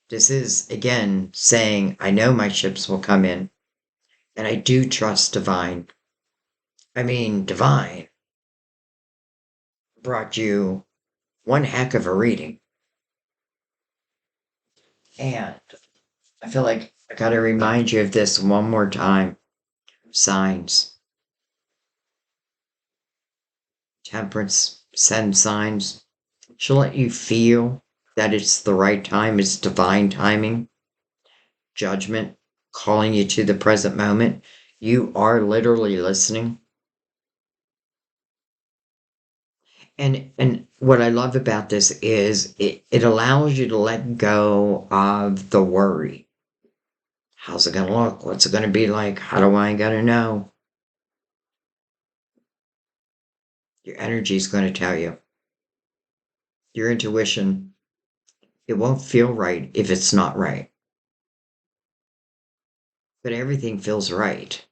This is, again, saying, I know my ships will come in, and I do trust divine. I mean, divine brought you one heck of a reading. And I feel like I got to remind you of this one more time. Signs. Temperance sends signs. She'll let you feel that it's the right time, it's divine timing. Judgment, calling you to the present moment. You are literally listening. And what I love about this is it allows you to let go of the worry. How's it gonna look? What's it gonna be like? How do I gotta know? Your energy is gonna tell you. Your intuition, it won't feel right if it's not right. But everything feels right.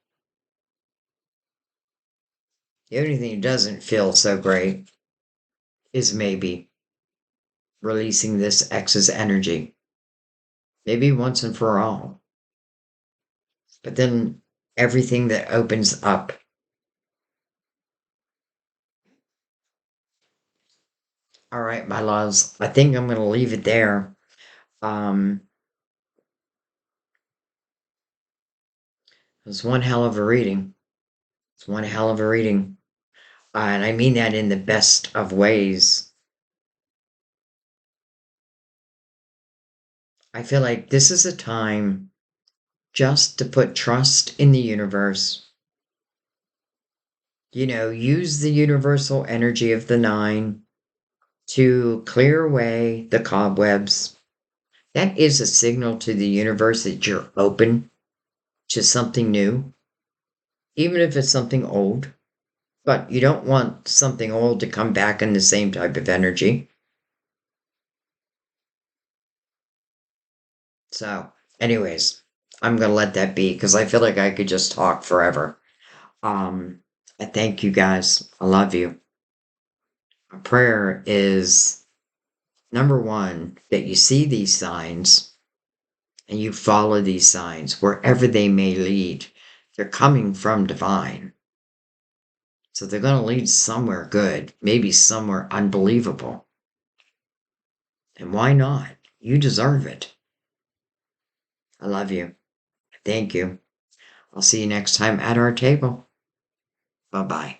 The only thing that doesn't feel so great is maybe releasing this excess energy. Maybe once and for all. But then everything that opens up. All right, my loves, I think I'm going to leave it there. Um, it was one hell of a reading. It's one hell of a reading. And I mean that in the best of ways. I feel like this is a time just to put trust in the universe. Use the universal energy of the nine to clear away the cobwebs. That is a signal to the universe that you're open to something new, even if it's something old. But you don't want something old to come back in the same type of energy. So, anyways, I'm going to let that be because I feel like I could just talk forever. Um, I thank you guys. I love you. My prayer is number one, that you see these signs and you follow these signs wherever they may lead. They're coming from divine. So they're going to lead somewhere good, maybe somewhere unbelievable. And why not? You deserve it. I love you. Thank you. I'll see you next time at our table. Bye bye.